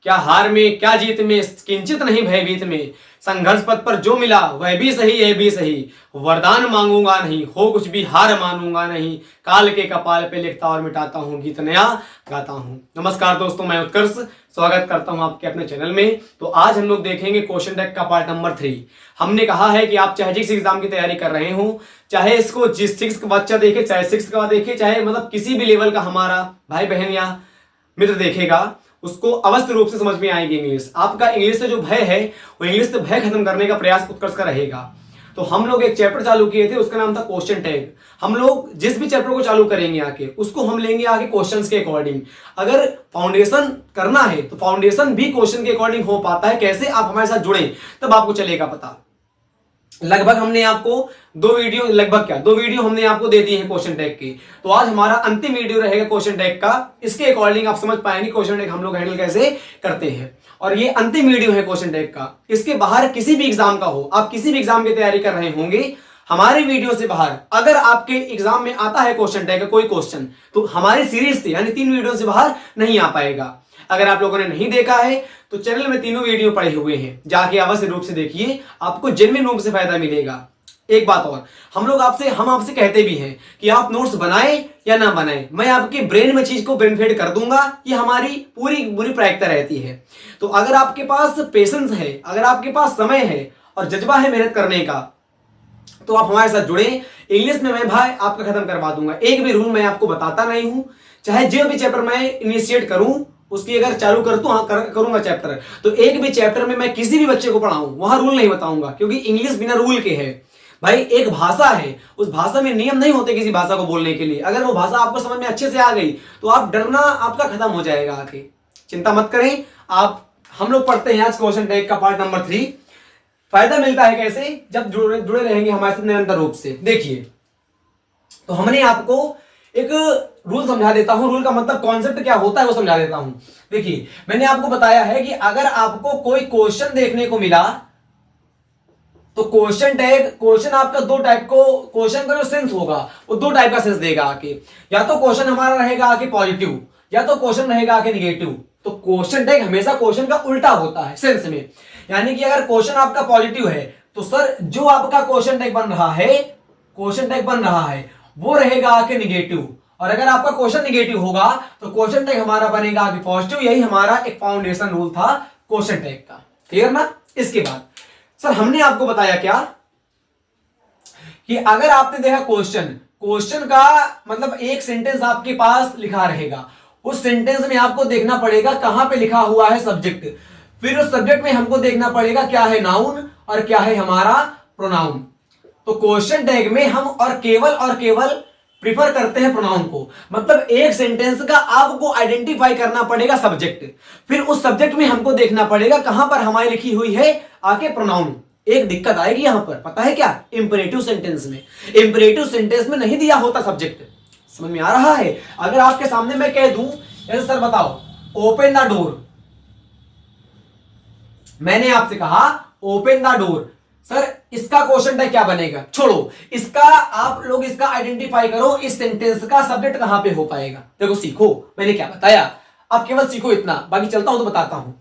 क्या हार में क्या जीत में, किंचित नहीं भयभीत में, संघर्ष पथ पर जो मिला वह भी सही यह भी सही, वरदान मांगूंगा नहीं, हो कुछ भी हार मानूंगा नहीं, काल के कपाल पे लिखता और मिटाता हूँ, गीत नया गाता हूँ। नमस्कार दोस्तों, मैं उत्कर्ष स्वागत करता हूँ आपके अपने चैनल में। तो आज हम लोग देखेंगे क्वेश्चन टैग का पार्ट नंबर 3। हमने कहा है कि आप चाहे जिस एग्जाम की तैयारी कर रहे हो, चाहे इसको जिस 6 का बच्चा देखे, चाहे 6 का देखे, चाहे मतलब किसी भी लेवल का हमारा भाई बहन या मित्र देखेगा, उसको अवश्य रूप से समझ में आएगी इंग्लिश। आपका इंग्लिश से जो भय है वो इंग्लिश से भय खत्म करने का प्रयास उत्कर्ष का रहेगा। तो हम लोग एक चैप्टर चालू किए थे, उसका नाम था क्वेश्चन टैग। हम लोग जिस भी चैप्टर को चालू करेंगे आके, उसको हम लेंगे आगे क्वेश्चंस के अकॉर्डिंग। अगर फाउंडेशन करना है तो फाउंडेशन भी क्वेश्चन के अकॉर्डिंग हो पाता है। कैसे आप हमारे साथ जुड़े तब आपको चलेगा पता। लगभग हमने आपको दो वीडियो हमने आपको दे दिए हैं क्वेश्चन टैग के। तो आज हमारा अंतिम वीडियो रहेगा क्वेश्चन टैग का। इसके अकॉर्डिंग आप समझ पाएंगे क्वेश्चन टैग हम लोग हैंडल कैसे करते हैं। और ये अंतिम वीडियो है क्वेश्चन टैग का। इसके बाहर किसी भी एग्जाम का हो, आप किसी भी एग्जाम की तैयारी कर रहे होंगे, हमारे वीडियो से बाहर अगर आपके एग्जाम में आता है क्वेश्चन टैग का कोई क्वेश्चन, तो हमारी सीरीज से यानी 3 वीडियो से बाहर नहीं आ पाएगा। अगर आप लोगों ने नहीं देखा है तो चैनल में तीनों वीडियो पड़े हुए हैं, जाके अवश्य रूप से देखिए, आपको जेन्युइन रूप से फायदा मिलेगा। एक बात और, हम आपसे कहते भी हैं कि आप नोट्स बनाएं या ना बनाएं, मैं आपके ब्रेन में चीज को बेनिफिट कर दूंगा। ये हमारी पूरी प्रायिकता रहती है। तो अगर आपके पास पेशेंस है, अगर आपके पास समय है और जज्बा है मेहनत करने का, तो आप हमारे साथ जुड़े। इंग्लिश में मैं भाई आपका खत्म करवा दूंगा। एक भी रूल मैं आपको बताता नहीं हूं। चाहे जो भी चैप्टर मैं इनिशिएट करूं, उसकी अगर चालू करूंगा चैप्टर, तो एक भी चैप्टर में मैं किसी भी बच्चे को पढ़ाऊं वहां रूल नहीं बताऊंगा, क्योंकि इंग्लिश बिना रूल के है भाई। एक भाषा है, उस भाषा में नियम नहीं होते किसी भाषा को बोलने के लिए। अगर वो भाषा आपको समझ में अच्छे से आ गई तो आप डरना आपका खत्म हो जाएगा आके। चिंता मत करें आप। हम लोग पढ़ते हैं आज क्वेश्चन टैग का पार्ट नंबर 3। फायदा मिलता है कैसे, जब जुड़े रहेंगे हमारे साथ निरंतर रूप से। देखिए, तो हमने आपको एक रूल समझा देता हूं। रूल का मतलब कॉन्सेप्ट क्या होता है वो समझा देता हूं। देखिए, मैंने आपको बताया है कि अगर आपको कोई क्वेश्चन देखने को मिला तो क्वेश्चन आपका 2 टाइप को, क्वेश्चन का जो सेंस होगा वो 2 टाइप का सेंस देगा आके। या तो क्वेश्चन हमारा रहेगा आके पॉजिटिव, या तो क्वेश्चन रहेगा आके निगेटिव। तो क्वेश्चन टैग हमेशा क्वेश्चन का उल्टा होता है सेंस में। यानी कि अगर क्वेश्चन आपका पॉजिटिव है तो सर जो आपका क्वेश्चन टैग बन रहा है वो रहेगा आके निगेटिव। और अगर आपका क्वेश्चन निगेटिव होगा तो क्वेश्चन टैग हमारा बनेगा आगे पॉजिटिव। यही हमारा एक फाउंडेशन रूल था क्वेश्चन टैग का। क्लियर ना। इसके बाद सर हमने आपको बताया क्या कि अगर आपने देखा क्वेश्चन का मतलब एक सेंटेंस आपके पास लिखा रहेगा, उस सेंटेंस में आपको देखना पड़ेगा कहां पे लिखा हुआ है सब्जेक्ट। फिर उस सब्जेक्ट में हमको देखना पड़ेगा क्या है नाउन और क्या है हमारा प्रोनाउन। तो क्वेश्चन टैग में हम और केवल प्रिफर करते हैं प्रोनाउन को। मतलब एक सेंटेंस का आपको आइडेंटिफाई करना पड़ेगा सब्जेक्ट, फिर उस सब्जेक्ट में हमको देखना पड़ेगा कहां पर हमारी लिखी हुई है आके प्रोनाउन। एक दिक्कत आएगी यहां पर, पता है क्या, इंपेरेटिव सेंटेंस में नहीं दिया होता सब्जेक्ट। समझ में आ रहा है। अगर आपके सामने मैं कह दूं जैसे सर बताओ ओपन द डोर, मैंने आपसे कहा ओपन द डोर, सर इसका क्वेश्चन टैग क्या बनेगा। छोड़ो इसका, आप लोग इसका आइडेंटिफाई करो इस सेंटेंस का सब्जेक्ट कहां पे हो पाएगा। देखो सीखो, मैंने क्या बताया, अब केवल सीखो इतना, बाकी चलता हूं तो बताता हूं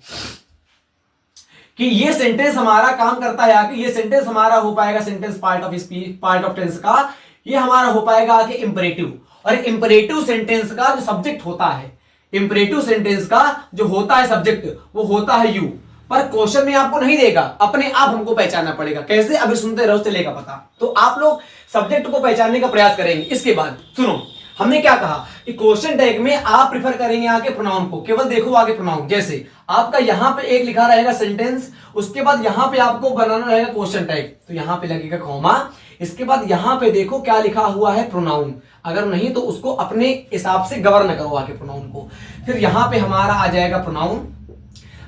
कि ये सेंटेंस हमारा काम करता है आके। ये सेंटेंस हमारा हो पाएगा sentence part of speech, part of tense का, ये हमारा हो पाएगा आके इंपरेटिव। और इंपरेटिव सेंटेंस का जो सब्जेक्ट होता है, इंपरेटिव सेंटेंस का जो होता है सब्जेक्ट, वो होता है यू। पर क्वेश्चन में आपको नहीं देगा, अपने आप हमको पहचानना पड़ेगा। कैसे, अभी सुनते रहो चलेगा पता। तो आप लोग सब्जेक्ट को पहचानने का प्रयास करेंगे। इसके बाद सुनो, हमने क्या कहा कि क्वेश्चन टैग में आप प्रिफर करेंगे आगे प्रोनाउन को। केवल देखो आगे प्रोनाउन, जैसे आपका यहां पे एक लिखा रहेगा सेंटेंस, उसके बाद यहां पे आपको बनाना रहेगा क्वेश्चन टैग, तो यहां पे लगेगा कॉमा, इसके बाद यहां पे देखो क्या लिखा हुआ है प्रोनाउन। अगर नहीं तो उसको अपने हिसाब से गवर्न करो आगे प्रोनाउन को। फिर यहां पे हमारा आ जाएगा प्रोनाउन,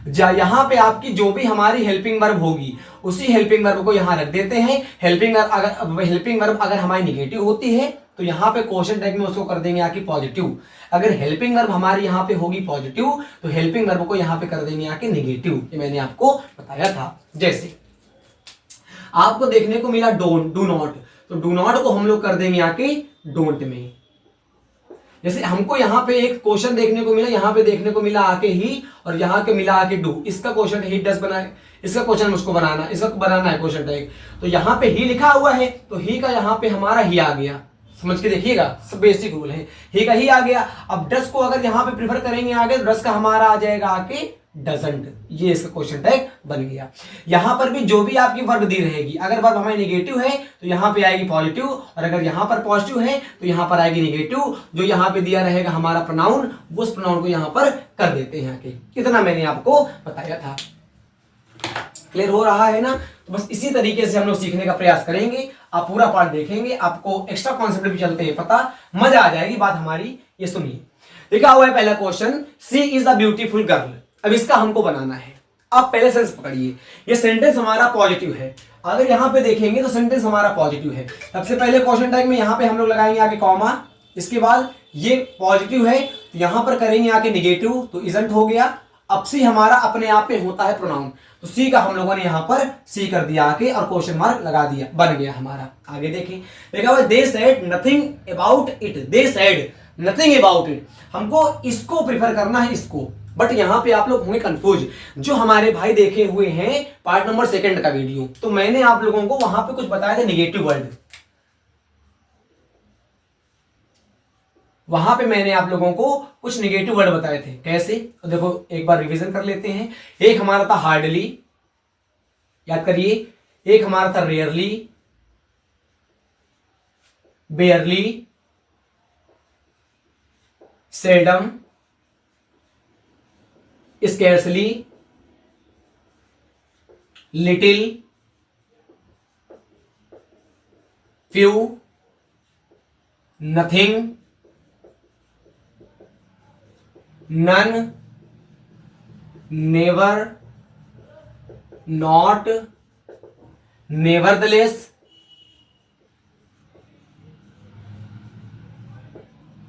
यहां पे आपकी जो भी हमारी हेल्पिंग वर्ब होगी उसी हेल्पिंग वर्ब को यहां रख देते हैं। हेल्पिंग वर्ब अगर हमारी निगेटिव होती है तो यहां पे क्वेश्चन टैग में उसको कर देंगे आके पॉजिटिव। अगर हेल्पिंग वर्ब हमारी यहां पे होगी पॉजिटिव तो हेल्पिंग वर्ब को यहां पे कर देंगे आके निगेटिव। ये मैंने आपको बताया था। जैसे आपको देखने को मिला डू नॉट, तो डू नॉट को हम लोग कर देंगे आके डोंट में। जैसे हमको यहाँ पे एक क्वेश्चन देखने को मिला, यहाँ पे देखने को मिला आके ही, और यहाँ के मिला आके डू। इसका क्वेश्चन ही डस बनाए, इसका क्वेश्चन मुझको बनाना, इसका बनाना है क्वेश्चन टैग। तो यहाँ पे ही लिखा हुआ है, तो ही का यहाँ पे हमारा ही आ गया। समझ के देखिएगा, सब बेसिक रूल है, ही का ही आ गया। अब डस को अगर यहाँ पे प्रिफर करेंगे आगे, तो डस का हमारा आ जाएगा आके डजंट। ये इसका क्वेश्चन टैग बन गया। यहां पर भी जो भी आपकी वर्ब दी रहेगी, अगर वर्ब हमारी नेगेटिव है तो यहां पे आएगी पॉजिटिव, और अगर यहां पर पॉजिटिव है तो यहां पर आएगी नेगेटिव। जो यहां पे दिया रहेगा हमारा प्रोनाउन, वो उस प्रोनाउन को यहां पर कर देते हैं आके। इतना मैंने आपको बताया था। क्लियर हो रहा है ना? तो बस इसी तरीके से हम लोग सीखने का प्रयास करेंगे। आप पूरा पार्ट देखेंगे, आपको एक्स्ट्रा कॉन्सेप्ट भी चलते हैं पता, मजा आ जाएगी बात हमारी। ये सुनिए, लिखा हुआ है पहला question, she is a beautiful girl. अब इसका हमको बनाना है। आप पहले सेंस पकड़िए, ये सेंटेंस हमारा पॉजिटिव है। अगर यहां पे देखेंगे तो सेंटेंस हमारा पॉजिटिव है। सबसे पहले क्वेश्चन टैग में यहां पे हम लोग लगाएंगे आगे कॉमा, इसके बाद ये पॉजिटिव है तो यहां पर करेंगे आगे नेगेटिव, तो इजंट हो गया। अब सी हमारा अपने आप में होता है प्रोनाउन, तो सी का हम लोगों ने यहां पर सी कर दिया आके और क्वेश्चन मार्क लगा दिया, बन गया हमारा। आगे देखें, देखा हुआ they said nothing about it. They said nothing about it, हमको इसको प्रिफर करना है, इसको। बट यहां पे आप लोग होंगे कंफ्यूज, जो हमारे भाई देखे हुए हैं पार्ट नंबर 2 का वीडियो, तो मैंने आप लोगों को वहां पे कुछ बताया था नेगेटिव वर्ड। वहां पे मैंने आप लोगों को कुछ नेगेटिव वर्ड बताए थे। कैसे? तो देखो एक बार रिवीजन कर लेते हैं। एक हमारा था हार्डली, याद करिए। एक हमारा था rarely, barely, seldom, scarcely, little, few, nothing, none, never, not, nevertheless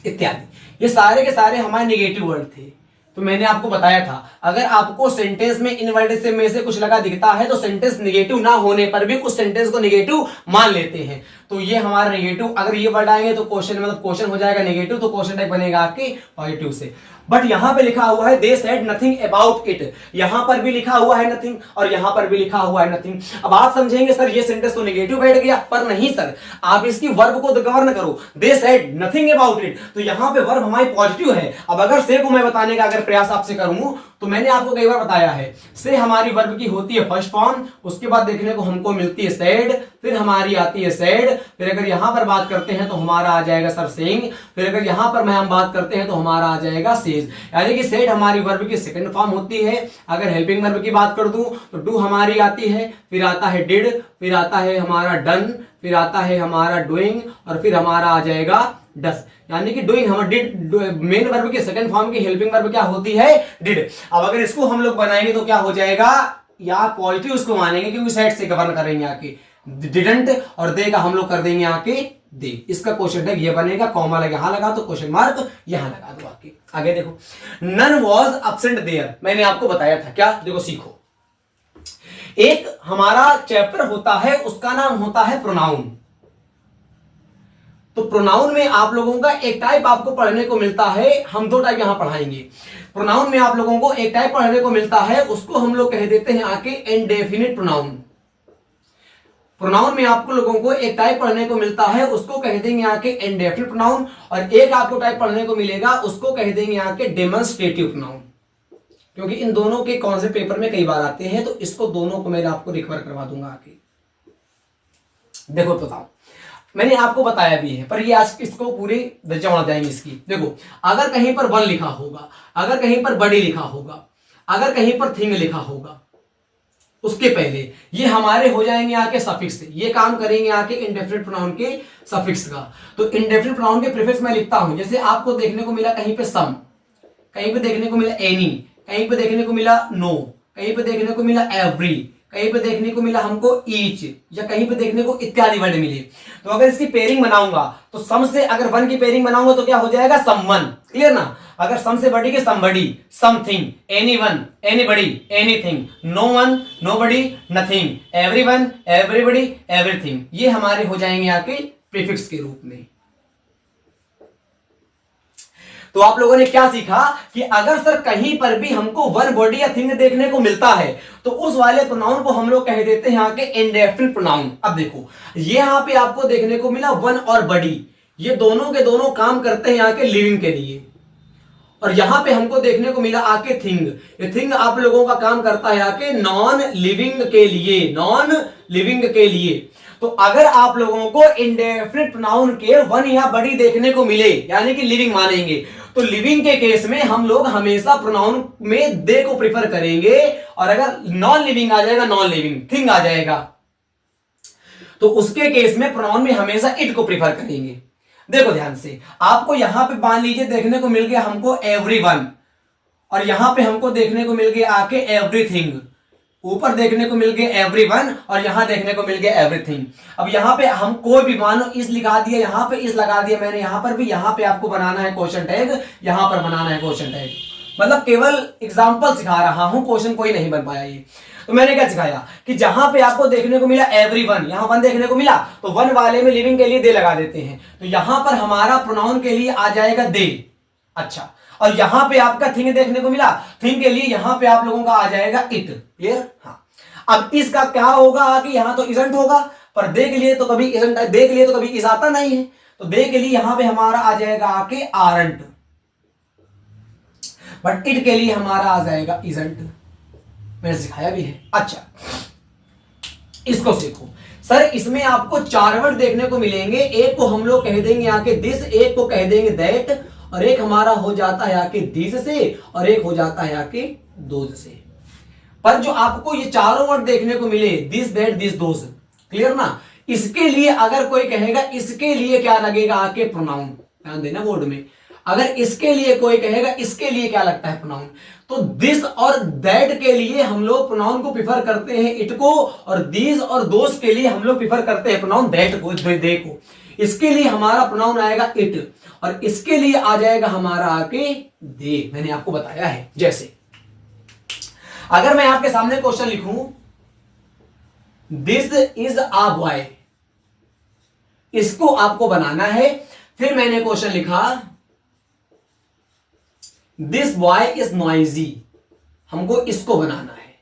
इत्यादि। ये सारे के सारे हमारे नेगेटिव वर्ड थे। तो मैंने आपको बताया था, अगर आपको सेंटेंस में इन वर्ड से में से कुछ लगा दिखता है तो सेंटेंस नेगेटिव ना होने पर भी उस सेंटेंस को नेगेटिव मान लेते हैं। तो ये हमारा नेगेटिव, अगर ये वर्ड आएंगे तो क्वेश्चन मतलब क्वेश्चन हो जाएगा नेगेटिव, तो क्वेश्चन टाइप बनेगा आपके पॉजिटिव से। बट यहां पे लिखा हुआ है they said nothing about it, यहां पर भी लिखा हुआ है नथिंग और यहां पर भी लिखा हुआ है नथिंग। अब आप समझेंगे सर ये सेंटेंस तो नेगेटिव बैठ गया, पर नहीं सर, आप इसकी वर्ब को गवर्न करो। They said nothing about it, तो यहां पे वर्ब हमारी पॉजिटिव है। अब अगर से को मैं बताने का अगर प्रयास आपसे करूं तो मैंने आपको कई बार बताया है, से हमारी वर्ब की होती है फर्स्ट फॉर्म, उसके बाद देखने को हमको मिलती है सेड, फिर हमारी आती है सेड, फिर अगर यहां पर बात करते हैं तो हमारा आ जाएगा सर सेइंग, फिर अगर यहां पर हम बात करते हैं तो हमारा आ जाएगा सेज। यानी कि सेड हमारी वर्ब की सेकंड फॉर्म होती है। अगर हेल्पिंग वर्ब की बात कर दूं तो डू हमारी आती है, फिर आता है डिड, फिर आता है हमारा डन, फिर आता है हमारा डूइंग, और फिर हमारा आ जाएगा डस। यानी कि डूइंग हमारा डिड, मेन वर्ब की सेकंड फॉर्म की हेल्पिंग वर्ब क्या होती है? डिड। अब अगर इसको हम लोग बनाएंगे तो क्या हो जाएगा? या पॉजिटिव उसको मानेंगे क्योंकि साइड से गवर्न करेंगे आके, डिडंट और दे का हम लोग कर देंगे आके दे। इसका क्वेश्चन टैग ये बनेगा, कॉमा लगा यहां लगा तो क्वेश्चन मार्क यहां लगा दो आके। आगे देखो, नन वॉज एब्सेंट देयर, मैंने आपको बताया था क्या? देखो सीखो, एक हमारा चैप्टर होता है उसका नाम होता है प्रोनाउन। तो प्रोनाउन में आप लोगों का एक टाइप आपको पढ़ने को मिलता है, हम 2 टाइप यहां पढ़ाएंगे। प्रोनाउन में आप लोगों को एक टाइप पढ़ने को मिलता है, उसको हम लोग कह देते हैं आके इंडेफिनिट प्रोनाउन। प्रोनाउन में आपको लोगों को एक टाइप पढ़ने को मिलता है, उसको कह देंगे आके इंडेफिनिट प्रोनाउन, और एक आपको टाइप पढ़ने को मिलेगा उसको कह देंगे आके डेमोन्स्ट्रेटिव प्रोनाउन। क्योंकि इन दोनों के कॉन्सेप्ट पेपर में कई बार आते हैं, तो इसको दोनों को मैं आपको रिकवर करवा दूंगा आके। देखो बताओ, मैंने आपको बताया भी है, पर ये आज इसको पूरी दर्जा बढ़ा जाएंगे इसकी। देखो, अगर कहीं पर वन लिखा होगा, अगर कहीं पर बड़ी लिखा होगा, अगर कहीं पर थिंग लिखा होगा, उसके पहले ये हमारे हो जाएंगे आके सफिक्स। ये काम करेंगे आके इंडेफिनिट प्रोनाउन के सफिक्स का। तो इंडेफिनिट प्रोनाउन के प्रीफिक्स मैं लिखता हूं, जैसे आपको देखने को मिला कहीं पे सम, कहीं पे देखने को मिला एनी, कहीं पे देखने को मिला नो, कहीं पे देखने को मिला एवरी, कहीं पे देखने को मिला हमको ईच, या कहीं पे देखने को इत्यादि वर्ड मिले। तो अगर इसकी पेयरिंग बनाऊंगा तो सम से अगर वन की पेयरिंग बनाऊंगा तो क्या हो जाएगा? समवन। क्लियर ना? अगर सम से बड़ी के somebody, something, anyone, anybody, anything, no one, nobody, nothing, everyone, everybody, everything, ये हमारे हो जाएंगे आके प्रीफिक्स के रूप में। तो आप लोगों ने क्या सीखा कि अगर सर कहीं पर भी हमको वन बॉडी या थिंग देखने को मिलता है तो उस वाले प्रोनाउन को हम लोग कह देते हैं यहाँ के इंडेफिनिट प्रोनाउन। अब देखो ये यहाँ पे आपको देखने को मिला वन और बॉडी, ये दोनों के दोनों काम करते हैं यहाँ के लिविंग के लिए, और यहां पे हमको देखने को मिला आके थिंग, ये थिंग आप लोगों का काम करता है आके नॉन लिविंग के लिए, नॉन लिविंग के लिए। तो अगर आप लोगों को इंडेफिनिट प्रोनाउन के वन या बड़ी देखने को मिले यानी कि लिविंग मानेंगे, तो लिविंग के केस में हम लोग हमेशा प्रोनाउन में दे को प्रिफर करेंगे, और अगर नॉन लिविंग आ जाएगा, नॉन लिविंग थिंग आ जाएगा, तो उसके केस में प्रोनाउन में हमेशा इट को प्रिफर करेंगे। देखो ध्यान से, आपको यहां पे मान लीजिए देखने को मिल गया हमको एवरीवन, और यहां पे हमको देखने को मिल गया आके एवरीथिंग, ऊपर देखने को मिल गया एवरीवन और यहां देखने को मिल गया एवरीथिंग। अब यहां पे हम कोई भी मानो इस लिखा दिया, यहां पे इस लगा दिया मैंने, यहां पर भी, यहां पे आपको बनाना है क्वेश्चन टैग, यहां पर बनाना है क्वेश्चन टैग, मतलब केवल एग्जांपल सिखा रहा हूं, क्वेश्चन कोई नहीं बन पाया ये। तो मैंने क्या सिखाया कि जहां पे आपको देखने को मिला एवरीवन, यहां वन देखने को मिला तो वन वाले में लिविंग के लिए दे लगा देते हैं, तो यहां पर हमारा प्रोनाउन के लिए आ जाएगा दे। अच्छा, और यहां पे आपका थिंग देखने को मिला, थिंग के लिए यहां पे आप लोगों का आ जाएगा इट। क्लियर? हाँ। अब इसका क्या होगा कि यहां तो इजंट होगा, पर दे के लिए तो कभी इजंट, दे के लिए तो कभी इज आता नहीं है, तो दे के लिए यहां पे हमारा आ जाएगा आके आरंट, बट इट के लिए हमारा आ जाएगा इजंट। मैंने सिखाया भी है। अच्छा, इसको सीखो सर, इसमें आपको 4 वर्ड देखने को मिलेंगे, एक को हम लोग कह देंगे आके दिस, एक को कह देंगे दैट, और एक हमारा हो जाता है आके दिस से, और एक हो जाता है आके दोज से। पर जो आपको ये चारों वर्ड देखने को मिले, this that this those, clear ना, इसके लिए अगर कोई कहेगा इसके लिए क्या लगेगा आके प्रोनाउन, ध्यान देना बोर्ड में, अगर इसके लिए कोई कहेगा इसके लिए क्या लगता है प्रोनाउन, तो दिस और दैट के लिए हम लोग प्रोनाउन को प्रिफर करते हैं इट को, और दीज और दोस्त के लिए हम लोग प्रिफर करते हैं प्रोनाउन दैट को, दे को। इसके लिए हमारा प्रोनाउन आएगा इट, और इसके लिए आ जाएगा हमारा आके दे। मैंने आपको बताया है। जैसे अगर मैं आपके सामने क्वेश्चन लिखूं, दिस इज अ बॉय, इसको आपको बनाना है, फिर मैंने क्वेश्चन लिखा दिस बॉय इज नॉइजी, हमको इसको बनाना है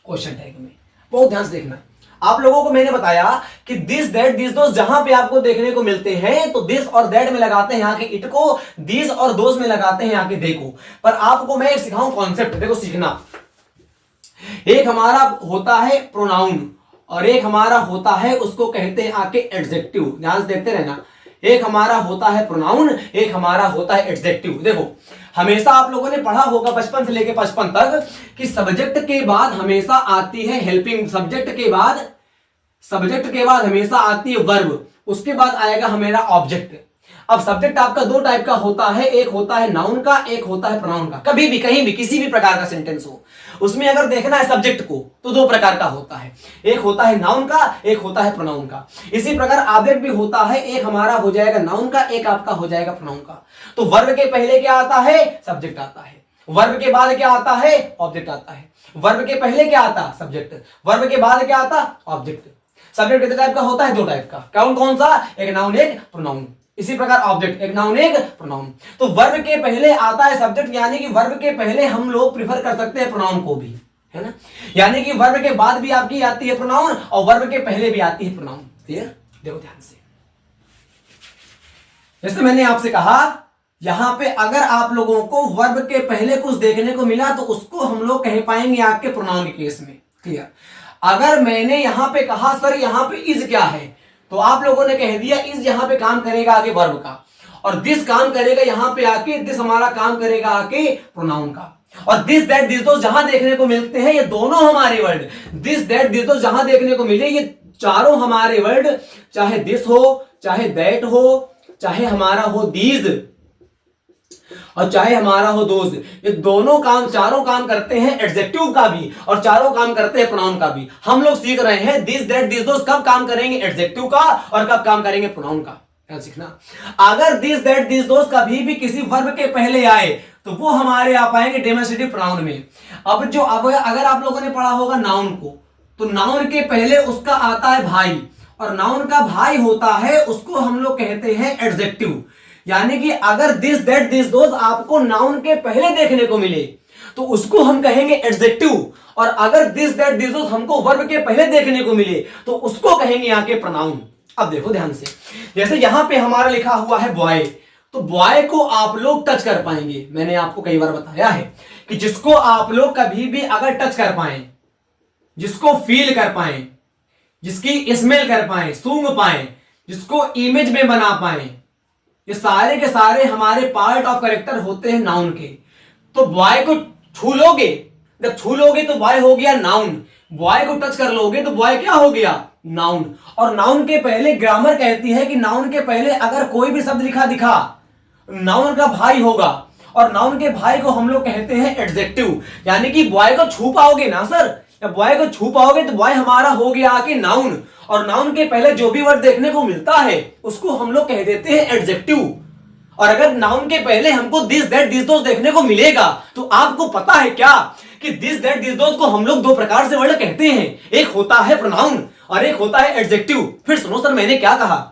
क्वेश्चन टैग में। बहुत ध्यान से देखना, आप लोगों को मैंने बताया कि दिस दैट दिस दोस्त जहां पे आपको देखने को मिलते हैं तो दिस और दैट में लगाते हैं यहां के इट को, दिस और दोस्त में लगाते हैं यहां के दे को। पर आपको मैं एक सिखाऊं कॉन्सेप्ट, देखो सीखना। एक हमारा होता है प्रोनाउन और एक हमारा होता है उसको कहते हैं आके एडजेक्टिव, ध्यान से देखते रहना। एक हमारा होता है प्रोनाउन, एक हमारा होता है एडजेक्टिव। देखो हमेशा आप लोगों ने पढ़ा होगा बचपन से लेके 55 तक कि सब्जेक्ट के बाद हमेशा आती है हेल्पिंग, सब्जेक्ट के बाद हमेशा आती है वर्ब, उसके बाद आएगा हमारा ऑब्जेक्ट। अब सब्जेक्ट आपका 2 टाइप का होता है, एक होता है नाउन का, एक होता है प्रोनाउन का। कभी भी कहीं भी किसी भी प्रकार का सेंटेंस हो, उसमें अगर देखना है सब्जेक्ट को तो 2 प्रकार का होता है, एक होता है नाउन का, एक होता है प्रोनाउन का। इसी प्रकार ऑब्जेक्ट भी होता है, एक हमारा हो जाएगा नाउन का, एक आपका हो जाएगा प्रोनाउन का। तो वर्ब के पहले क्या आता है? सब्जेक्ट आता है। वर्ब के बाद क्या आता है? ऑब्जेक्ट आता है। वर्ब के पहले क्या आता? सब्जेक्ट। वर्ब के बाद क्या आता? ऑब्जेक्ट। सब्जेक्ट कितने टाइप का होता है? 2 टाइप का। कौन कौन सा? एक नाउन, एक प्रोनाउन। इसी प्रकार ऑब्जेक्ट, एक नाउन एक प्रोनाउन। तो वर्ब के पहले आता है सब्जेक्ट, यानी कि वर्ब के पहले हम लोग प्रिफर कर सकते हैं प्रोनाउन को भी, है ना। यानी कि वर्ब के बाद भी आपकी आती है प्रोनाउन और वर्ब के पहले भी आती है प्रोनाउन। क्लियर? देखो ध्यान से, जैसे मैंने आपसे कहा यहां पे अगर आप लोगों को वर्ब के पहले कुछ देखने को मिला तो उसको हम लोग कह पाएंगे आपके प्रोनाउन के केस में। क्लियर? अगर मैंने यहां पे कहा सर यहां पे इज क्या है, तो आप लोगों ने कह दिया इज यहां पे काम करेगा आगे वर्ब का, और दिस काम करेगा यहां पे आके, दिस हमारा काम करेगा आके प्रोनाउन का। और दिस दैट दिस दोस्त जहां देखने को मिलते हैं ये दोनों हमारे वर्ड, दिस दैट दिस दोस्त जहां देखने को मिले ये चारों हमारे वर्ड, चाहे दिस हो, चाहे दैट हो, चाहे हमारा हो दीज, और चाहे हमारा हो दोस्त, ये दोनों काम, चारों काम करते हैं एडजेक्टिव का भी और चारों काम करते हैं प्रोनाउन का भी। हम लोग सीख रहे हैं दिस दैट दिस दोस्त कब काम करेंगे एडजेक्टिव का और कब काम करेंगे प्रोनाउन का, क्या सीखना। अगर दिस दैट दिस दोस्त कभी भी किसी वर्ब के पहले आए तो वो हमारे आ पाएंगे डेमोस्ट्रेटिव प्रोनाउन में। अब जो अगर आप लोगों ने पढ़ा होगा नाउन को, तो नाउन के पहले उसका आता है भाई, और नाउन का भाई होता है उसको हम लोग कहते हैं एडजेक्टिव। यानी कि अगर दिस दैट दिस दोस आपको नाउन के पहले देखने को मिले तो उसको हम कहेंगे एडजेक्टिव, और अगर दिस दैट दिस दोस हमको वर्ब के पहले देखने को मिले तो उसको कहेंगे यहां के प्रोनाउन। अब देखो ध्यान से, जैसे यहां पे हमारा लिखा हुआ है बॉय, तो बॉय को आप लोग टच कर पाएंगे। मैंने आपको कई बार बताया है कि जिसको आप लोग कभी भी अगर टच कर पाए, जिसको फील कर पाए, जिसकी स्मेल कर पाए, सूंघ पाए, जिसको इमेज में बना पाए, ये सारे के सारे हमारे पार्ट ऑफ कैरेक्टर होते हैं नाउन के। तो बॉय को छू लोगे, जब छू लोगे तो बॉय हो गया नाउन, बॉय को टच कर लोगे तो बॉय क्या हो गया नाउन। और नाउन के पहले ग्रामर कहती है कि नाउन के पहले अगर कोई भी शब्द लिखा दिखा नाउन का भाई होगा, और नाउन के भाई को हम लोग कहते हैं एडजेक्टिव। यानी कि बॉय को छू पाओगे ना सर, जब बॉय को छू पाओगे तो बॉय हमारा हो गया आके नाउन, और नाउन के पहले जो भी वर्ड देखने को मिलता है उसको हम लोग कह देते हैं एडजेक्टिव। और अगर नाउन के पहले हमको दिस दैट दिस दोस देखने को मिलेगा तो आपको पता है क्या कि दिस दैट दिस दोस को हम लोग दो प्रकार से वर्ड कहते हैं, एक होता है प्रोनाउन और एक होता है एडजेक्टिव। फिर सुनो सर मैंने क्या कहा,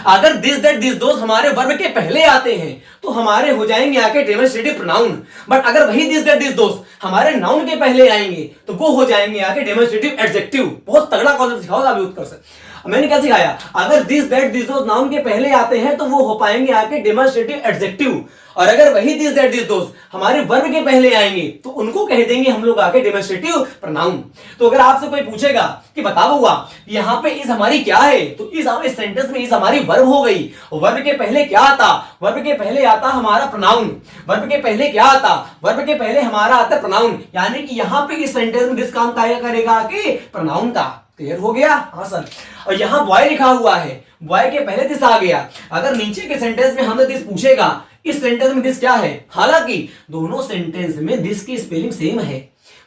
अगर दिस दैट दिस दोस हमारे वर्ब के पहले आते हैं तो हमारे हो जाएंगे आके डेमोन्स्ट्रेटिव प्रोनाउन, बट अगर वही दिस दैट दिस दोस हमारे नाउन के पहले आएंगे तो वो हो जाएंगे आके डेमोन्स्ट्रेटिव एडजेक्टिव। बहुत तगड़ा कॉन्सेप्ट सिखाओ अभी उत्कर्ष से। मैंने क्या सिखाया, अगर this that this those noun के पहले आते हैं तो वो हो पाएंगे आके डेमोन्स्ट्रेटिव एडजेक्टिव, और अगर वही दिस दैट दिस दोस हमारे वर्ब के पहले आएंगे तो उनको कह देंगे हम लोग आके डेमोन्स्ट्रेटिव प्रोनाउन। तो अगर आपसे कोई पूछेगा कि बता हुआ यहाँ पे इज हमारी क्या है, तो इस सेंटेंस में इज हमारी वर्ब हो गई। वर्ब के पहले क्या आता, वर्ब के पहले आता हमारा प्रोनाउन। वर्ब के पहले क्या आता, वर्ब के पहले हमारा आता प्रोनाउन। यानी कि यहाँ पे इस सेंटेंस में दिस काम क्या करेगा कि प्रोनाउन का। क्लियर हो गया? हाँ सर। और यहाँ बॉय लिखा हुआ है, बॉय के पहले दिस आ गया। अगर नीचे के सेंटेंस में हमें दिस पूछेगा इस सेंटेंस में दिस क्या है, हालांकि दोनों सेंटेंस में दिस की स्पेलिंग सेम है,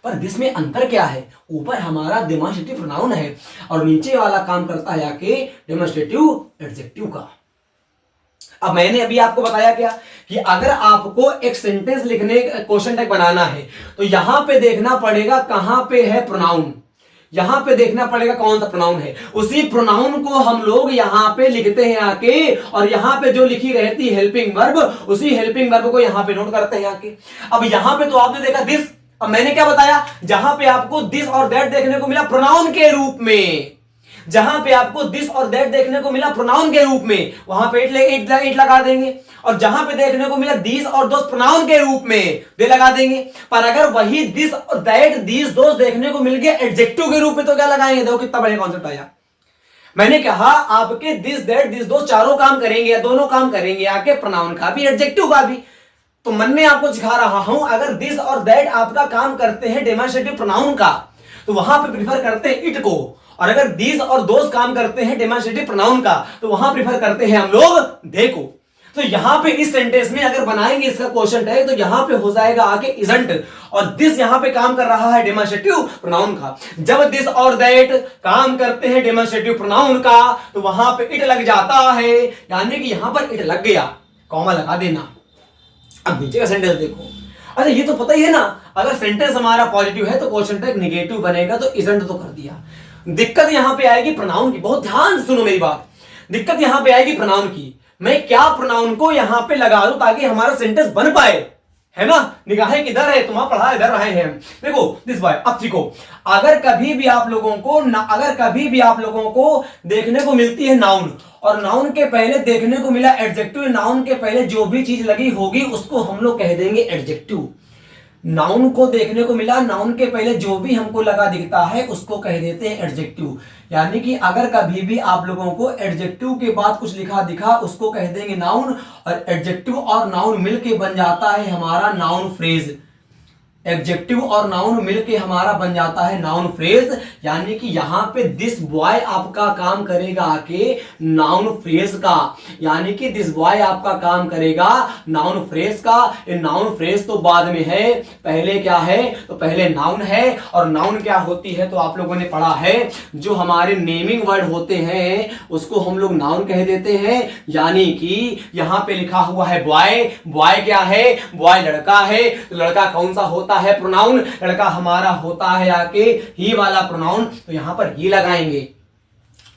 पर दिस में अंतर क्या है, ऊपर हमारा डेमोन्स्ट्रेटिव प्रोनाउन है और नीचे वाला काम करता है आके डेमोन्स्ट्रेटिव एडजेक्टिव का। अब मैंने अभी आपको बताया क्या कि अगर आपको एक सेंटेंस लिखने क्वेश्चन टैग बनाना है तो यहां पे देखना पड़ेगा कहां पे है प्रोनाउन, यहां पे देखना पड़ेगा कौन सा प्रोनाउन है। उसी प्रोनाउन को हम लोग यहां पे लिखते हैं आके, और यहां पे जो लिखी रहती है हेल्पिंग वर्ब, उसी हेल्पिंग वर्ब को यहां पे नोट करते हैं आके। अब यहां पे तो आपने देखा दिस, अब मैंने क्या बताया, जहां पे आपको दिस और दैट देखने को मिला प्रोनाउन के रूप में, जहां पे आपको दिस और दैट देखने को मिला प्रोनाउन के रूप में, वहां पे इट लगा देंगे। और जहां पे देखने को मिला दिस और दोस प्रोनाउन के रूप में, दे लगा देंगे। पर अगर वही दिस और दैट दिस दोस देखने को मिल गया एडजेक्टिव के रूप में तो क्या लगाएंगे? देखो कितना बढ़िया कॉन्सेप्ट आया। मैंने कहा आपके दिस दैट दिस दोस चारों काम करेंगे या दोनों काम करेंगे आके, प्रोनाउन का भी एडजेक्टिव का भी। तो मन में आपको सिखा रहा हूं, अगर दिस और दैट आपका काम करते हैं डेमोन्स्ट्रेटिव प्रोनाउन का तो वहां पे प्रीफर करते हैं इट को, और अगर दिस और दोस काम करते हैं डेमोन्स्ट्रेटिव प्रोनाउन का तो वहां प्रीफर करते हैं हम लोग दे को। तो यहां पे इस सेंटेंस में अगर बनाएंगे इसका क्वेश्चन टैग तो यहां पे हो जाएगा आगे इजंट, और दिस यहां पे काम कर रहा है डेमोन्स्ट्रेटिव प्रोनाउन का। जब दिस और दैट काम करते हैं डेमोन्स्ट्रेटिव प्रोनाउन का तो वहां पे इट लग जाता है, यानी कि यहां पर इट लग गया, कॉमा लगा देना। अब नीचे का सेंटेंस देखो। अच्छा ये तो पता ही है ना, अगर सेंटेंस हमारा पॉजिटिव है तो क्वेश्चन टैग नेगेटिव बनेगा, तो इजंट तो कर दिया। दिक्कत यहां पे आएगी प्रोनाउन की, बहुत ध्यान से सुनो मेरी बात। दिक्कत यहां पे आएगी प्रोनाउन की, मैं क्या प्रोनाउन को यहां पे लगा दूं ताकि हमारा सेंटेंस बन पाए, है ना। निगाहें किधर है, तुम्हारा पढ़ा इधर रहे हैं। देखो दिस बॉय, अब सीखो। अगर कभी भी आप लोगों को देखने को मिलती है नाउन, और नाउन के पहले देखने को मिला एडजेक्टिव, नाउन के पहले जो भी चीज लगी होगी उसको हम लोग कह देंगे एडजेक्टिव। नाउन को देखने को मिला, नाउन के पहले जो भी हमको लगा दिखता है उसको कह देते हैं एडजेक्टिव। यानी कि अगर कभी भी आप लोगों को एडजेक्टिव के बाद कुछ लिखा दिखा उसको कह देंगे नाउन, और एडजेक्टिव और नाउन मिलके बन जाता है हमारा नाउन फ्रेज। एडजेक्टिव और नाउन मिलके हमारा बन जाता है नाउन फ्रेज। यानी कि यहां पे दिस बॉय आपका काम करेगा आके नाउन फ्रेज का, यानी कि दिस बॉय आपका काम करेगा नाउन फ्रेज का। ये नाउन फ्रेज तो बाद में है, पहले क्या है, तो पहले नाउन है। और नाउन क्या होती है तो आप लोगों ने पढ़ा है, जो हमारे नेमिंग वर्ड होते हैं उसको हम लोग नाउन कह देते हैं। यानी कि यहां पे लिखा हुआ है बॉय, बॉय क्या है, बॉय लड़का है, तो लड़का कौन सा होता है, प्रोनाउन। लड़का हमारा होता है आके ही वाला प्रोनाउन, तो यहां पर ही लगाएंगे।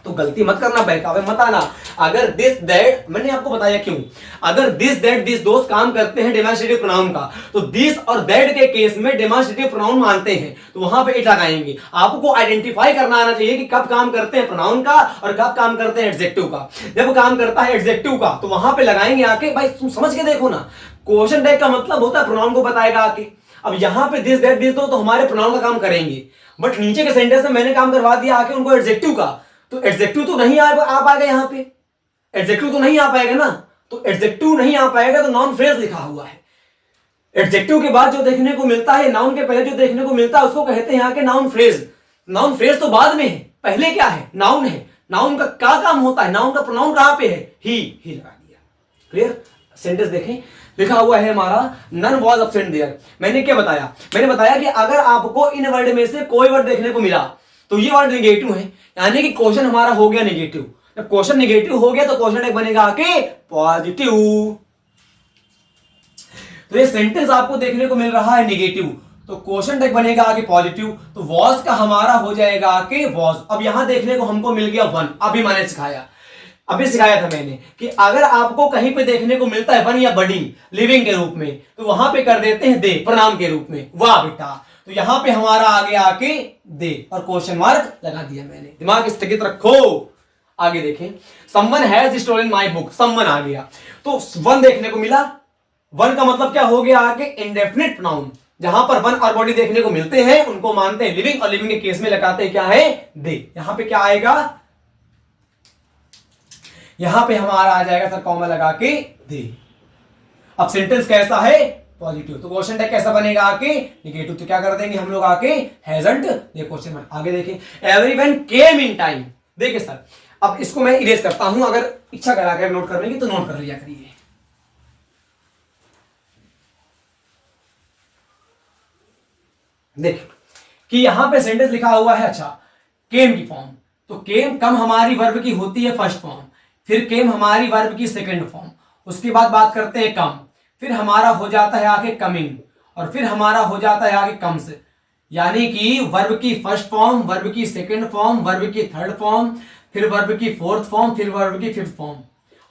तो गलती मत करना, बहकावे मत आना। अगर दिस दैट, मैंने आपको बताया क्यों, अगर दिस दैट दिस दोस्त काम करते हैं डेमोस्ट्रेटिव प्रोनाउन का, तो दिस और दैट के केस में डेमोस्ट्रेटिव प्रोनाउन मानते हैं, तो वहां पे इट लगाएंगे। आपको आइडेंटिफाई करना आना चाहिए कि कब काम करते हैं प्रोनाउन का और कब काम करते हैं एडजेक्टिव का। जब काम करता है एडजेक्टिव का तो वहां पे लगाएंगे आके, भाई तुम समझ के देखो ना, क्वेश्चन टैग का मतलब होता है प्रोनाउन को बताएगा आके। अब यहां पे दिस दैट दिस दो तो हमारे प्रोनाउन का काम करेंगे, बट नीचे के सेंटेंस में मैंने काम करवा दिया आके उनको एडजेक्टिव का, तो एडजेक्टिव तो नहीं आ पाएगा यहाँ पे, एडजेक्टिव तो नहीं आ पाएगा ना। तो एडजेक्टिव नहीं आ पाएगा तो नाउन फ्रेज लिखा हुआ है। एडजेक्टिव के बाद जो देखने को मिलता है, नाउन के पहले जो देखने को मिलता है उसको कहते हैं यहाँ के नाउन फ्रेज। नाउन फ्रेज तो बाद में है, पहले क्या है, नाउन है। नाउन का क्या काम होता है, नाउन का प्रोनाउन कहां पे है, ही लगा दिया। क्लियर। सेंटेंस देखें, लिखा हुआ है हमारा नन वॉज एब्सेंट देयर। मैंने क्या बताया, मैंने बताया कि अगर आपको इन वर्ड में से कोई वर्ड देखने को मिला तो ये वर्ड नेगेटिव है, यानी कि क्वेश्चन हमारा हो गया नेगेटिव। जब क्वेश्चन नेगेटिव हो गया तो क्वेश्चन टैग बनेगा आके पॉजिटिव। तो ये सेंटेंस आपको देखने को मिल रहा है नेगेटिव, तो क्वेश्चन टैग बनेगा आगे पॉजिटिव, तो वॉज का हमारा हो जाएगा आके वॉज। अब यहां देखने को हमको मिल गया वन, अभी मैंने सिखाया, अभी सिखाया था मैंने कि अगर आपको कहीं पे देखने को मिलता है वन या बडी लिविंग के रूप में, तो वहां पे कर देते हैं दे प्रनाम के रूप में, वाह बेटा। तो यहां पे हमारा आगे आके दे और क्वेश्चन मार्क लगा दिया मैंने, दिमाग स्थगित रखो। आगे देखें, someone has stolen my book, someone आ गया तो वन देखने को मिला। वन का मतलब क्या हो गया आगे इंडेफिनिट प्रोनाउन, जहां पर वन और बॉडी देखने को मिलते हैं उनको मानते हैं लिविंग, और लिविंग के केस में लगाते हैं क्या है, दे। यहां पे क्या आएगा, यहां पे हमारा आ जाएगा सर कॉमा लगा के दे। अब सेंटेंस कैसा है, पॉजिटिव, तो क्वेश्चन टैग कैसा बनेगा आके नेगेटिव, तो क्या कर देंगे हम लोग आके हैजंट, ये क्वेश्चन मार्क। आगे देखें, एवरीवन केम इन टाइम। देखिए सर, अब इसको मैं इरेज करता हूं, अगर इच्छा करा कर नोट करने की तो नोट कर लिया करिए। देखिए कि यहां पे सेंटेंस लिखा हुआ है, अच्छा केम की फॉर्म, तो केम कम हमारी वर्ब की होती है फर्स्ट फॉर्म, फिर केम हमारी वर्ब की सेकंड फॉर्म, उसके बाद बात करते हैं कम, फिर हमारा हो जाता है आगे कमिंग, और फिर हमारा हो जाता है आगे कम्स। यानी कि वर्ब की फर्स्ट फॉर्म, वर्ब की सेकंड फॉर्म, वर्ब की थर्ड फॉर्म, फिर वर्ब की फोर्थ फॉर्म, फिर वर्ब की फिफ्थ फॉर्म।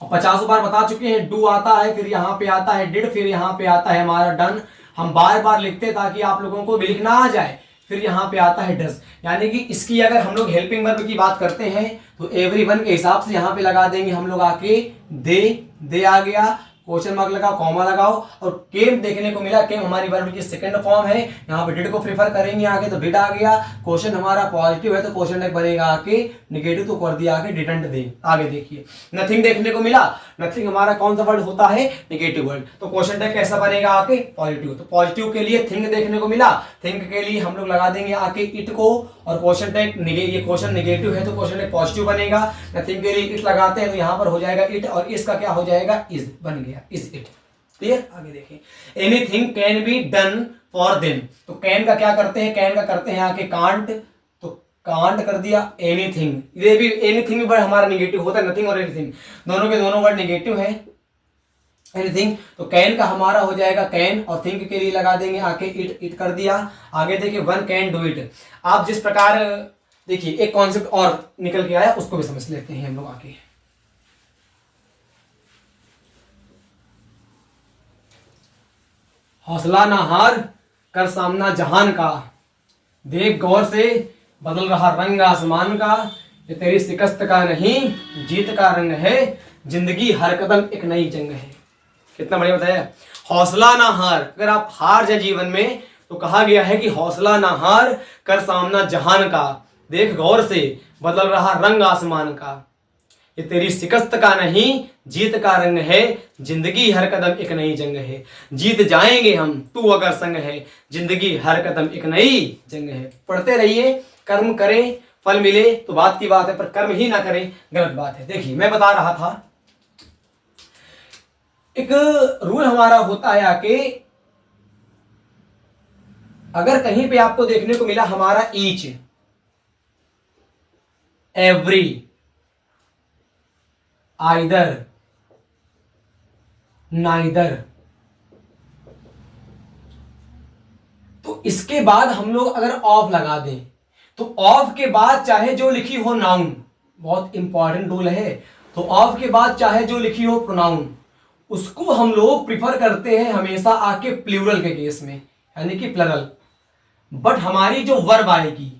और 50 बार बता चुके हैं, डू आता है, फिर यहाँ पे आता है डिड, फिर यहाँ पे आता है हमारा डन। हम बार बार लिखते ताकि आप लोगों को भी लिखना आ जाए। फिर यहाँ पे आता है डज, यानी कि इसकी अगर हम लोग हेल्पिंग वर्ब की बात करते हैं तो एवरीवन के हिसाब से यहाँ पे लगा देंगे हम लोग आके दे आ गया, क्वेश्चन मार्क लगाओ, कॉमा लगाओ। और केम देखने को मिला, केम हमारी वर्ब की सेकंड फॉर्म है, यहाँ पे डिड को प्रेफर करेंगे आगे तो डिड आ गया। क्वेश्चन हमारा पॉजिटिव है तो क्वेश्चन टैग बनेगा आके नेगेटिव, तो कर दिया आगे डिडंट दे। आगे देखिए, नथिंग देखने को मिला, नथिंग हमारा कौन सा वर्ड होता है, नेगेटिव वर्ड, तो क्वेश्चन टैग कैसा बनेगा आके पॉजिटिव। तो पॉजिटिव के लिए थिंग देखने को मिला, थिंग के लिए हम लोग लगा देंगे आके इट को, और क्वेश्चन टैग ये क्वेश्चन नेगेटिव है तो क्वेश्चन टैग पॉजिटिव बनेगा। नथिंग के लिए इट लगाते हैं तो यहाँ पर हो जाएगा इट, और इसका क्या हो जाएगा, इज बन गया, इज इट। क्लियर। आगे देखें, anything can be done for them, तो कैन का क्या करते हैं, कैन का करते हैं आके कांट, तो कांट कर दिया एनीथिंग। ये भी एनीथिंग भी वर्ड हमारा नेगेटिव होता है, नथिंग और एनीथिंग दोनों के दोनों वर्ड नेगेटिव है। एनीथिंग तो कैन का हमारा हो जाएगा कैन, और थिंक के लिए लगा देंगे आके इट कर दिया। आगे देखिए, वन कैन डू इट। आप जिस प्रकार देखिए, एक कॉन्सेप्ट और निकल के आया, उसको भी समझ लेते हैं हम लोग आगे। हौसला ना हार, कर सामना जहान का, देख गौर से बदल रहा रंग आसमान का, ये तेरी शिकस्त का नहीं जीत का रंग है, जिंदगी हर कदम एक नई जंग है। कितना बढ़िया बताया, हौसला ना हार, अगर आप हार जाए जीवन में तो कहा गया है कि हौसला ना हार, कर सामना जहान का, देख गौर से बदल रहा रंग आसमान का, ये तेरी शिकस्त का नहीं जीत का रंग है, जिंदगी हर कदम एक नई जंग है, जीत जाएंगे हम तू अगर संग है, जिंदगी हर कदम एक नई जंग है। पढ़ते रहिए, कर्म करें फल मिले तो बात की बात है, पर कर्म ही ना करें गलत बात है। देखिए मैं बता रहा था, एक रूल हमारा होता है आके, अगर कहीं पे आपको देखने को मिला हमारा ईच, एवरी, आइदर, नाइदर, तो इसके बाद हम लोग अगर ऑफ लगा दें तो ऑफ के बाद चाहे जो लिखी हो नाउन, बहुत इंपॉर्टेंट रूल है। तो ऑफ के बाद चाहे जो लिखी हो प्रोनाउन, उसको हम लोग प्रिफर करते हैं हमेशा आके प्लूरल के केस में, यानी कि प्लरल। बट हमारी जो वर्ब आएगी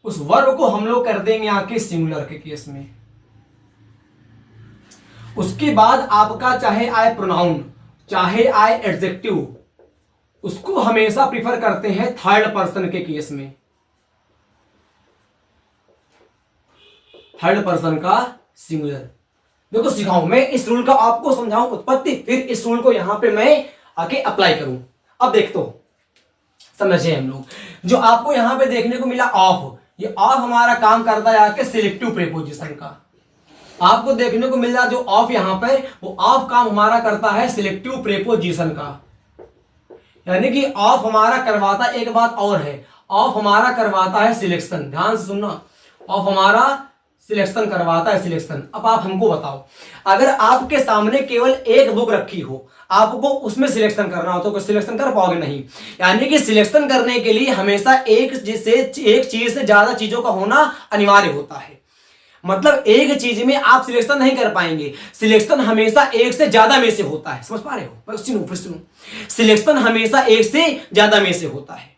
उस वर्ब को हम लोग कर देंगे आके सिंगुलर के केस में। उसके बाद आपका चाहे आए प्रोनाउन चाहे आए एडजेक्टिव, उसको हमेशा प्रिफर करते हैं थर्ड पर्सन के केस में, थर्ड पर्सन का सिंगुलर। देखो सिखाऊं मैं इस रूल का, आपको समझाऊं उत्पत्ति, फिर इस रूल को यहां पे मैं आके अप्लाई करूं। अब देख तो समझे हम लोग, जो आपको यहां पे देखने को मिला ऑफ, ये ऑफ हमारा काम करता है आके सिलेक्टिव प्रीपोजिशन का। आपको देखने को मिल रहा जो ऑफ यहां पे, वो ऑफ काम हमारा करता है सिलेक्टिव प्रीपोजिशन का, यानी कि ऑफ हमारा करवाता, एक बात और है, ऑफ हमारा करवाता है सिलेक्शन। ध्यान से सुनना, ऑफ हमारा सिलेक्शन करवाता है, सिलेक्शन। अब आप हमको बताओ, अगर आपके सामने केवल एक बुक रखी हो, आपको उसमें सिलेक्शन करना हो तो सिलेक्शन कर पाओगे नहीं। यानी कि सिलेक्शन करने के लिए हमेशा एक चीज से ज्यादा चीजों का होना अनिवार्य होता है। मतलब एक चीज में आप सिलेक्शन नहीं कर पाएंगे, सिलेक्शन हमेशा एक से ज्यादा में से होता है। समझ पा रहे हो? सुनो फिर सुनो, सिलेक्शन हमेशा एक से ज्यादा में से होता है।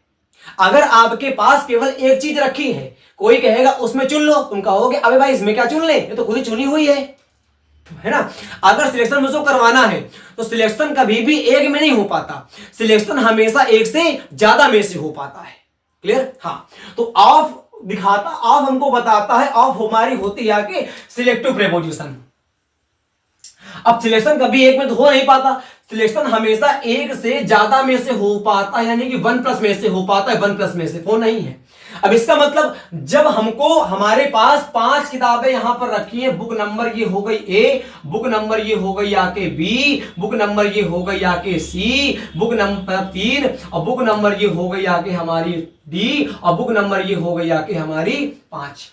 अगर आपके पास केवल एक चीज रखी है, कोई कहेगा उसमें चुन लो, तुम कहोगे अबे भाई इसमें क्या चुन ले, ये तो खुद ही चुनी हुई है ना। अगर सिलेक्शन मुझको करवाना है तो सिलेक्शन कभी भी एक में नहीं हो पाता, सिलेक्शन हमेशा एक से ज्यादा में से हो पाता है। क्लियर? हाँ, तो ऑफ दिखाता, ऑफ हमको बताता है, ऑफ हमारी होती है कि सिलेक्टिव प्रीपोजिशन। अब सिलेक्शन कभी एक में तो हो नहीं पाता, सिलेक्शन हमेशा एक से ज्यादा में से हो पाता है, यानी कि 1+ में से हो पाता है, 1+ में से, वो नहीं है। अब इसका मतलब जब हमको, हमारे पास 5 किताबें यहां पर रखी हैं, बुक नंबर ये हो गई ए, बुक नंबर ये हो गई आके बी, बुक नंबर ये हो गई आके सी, बुक नंबर 3, और बुक नंबर ये हो गई आके हमारी डी, और बुक नंबर ये हो गई आके हमारी 5।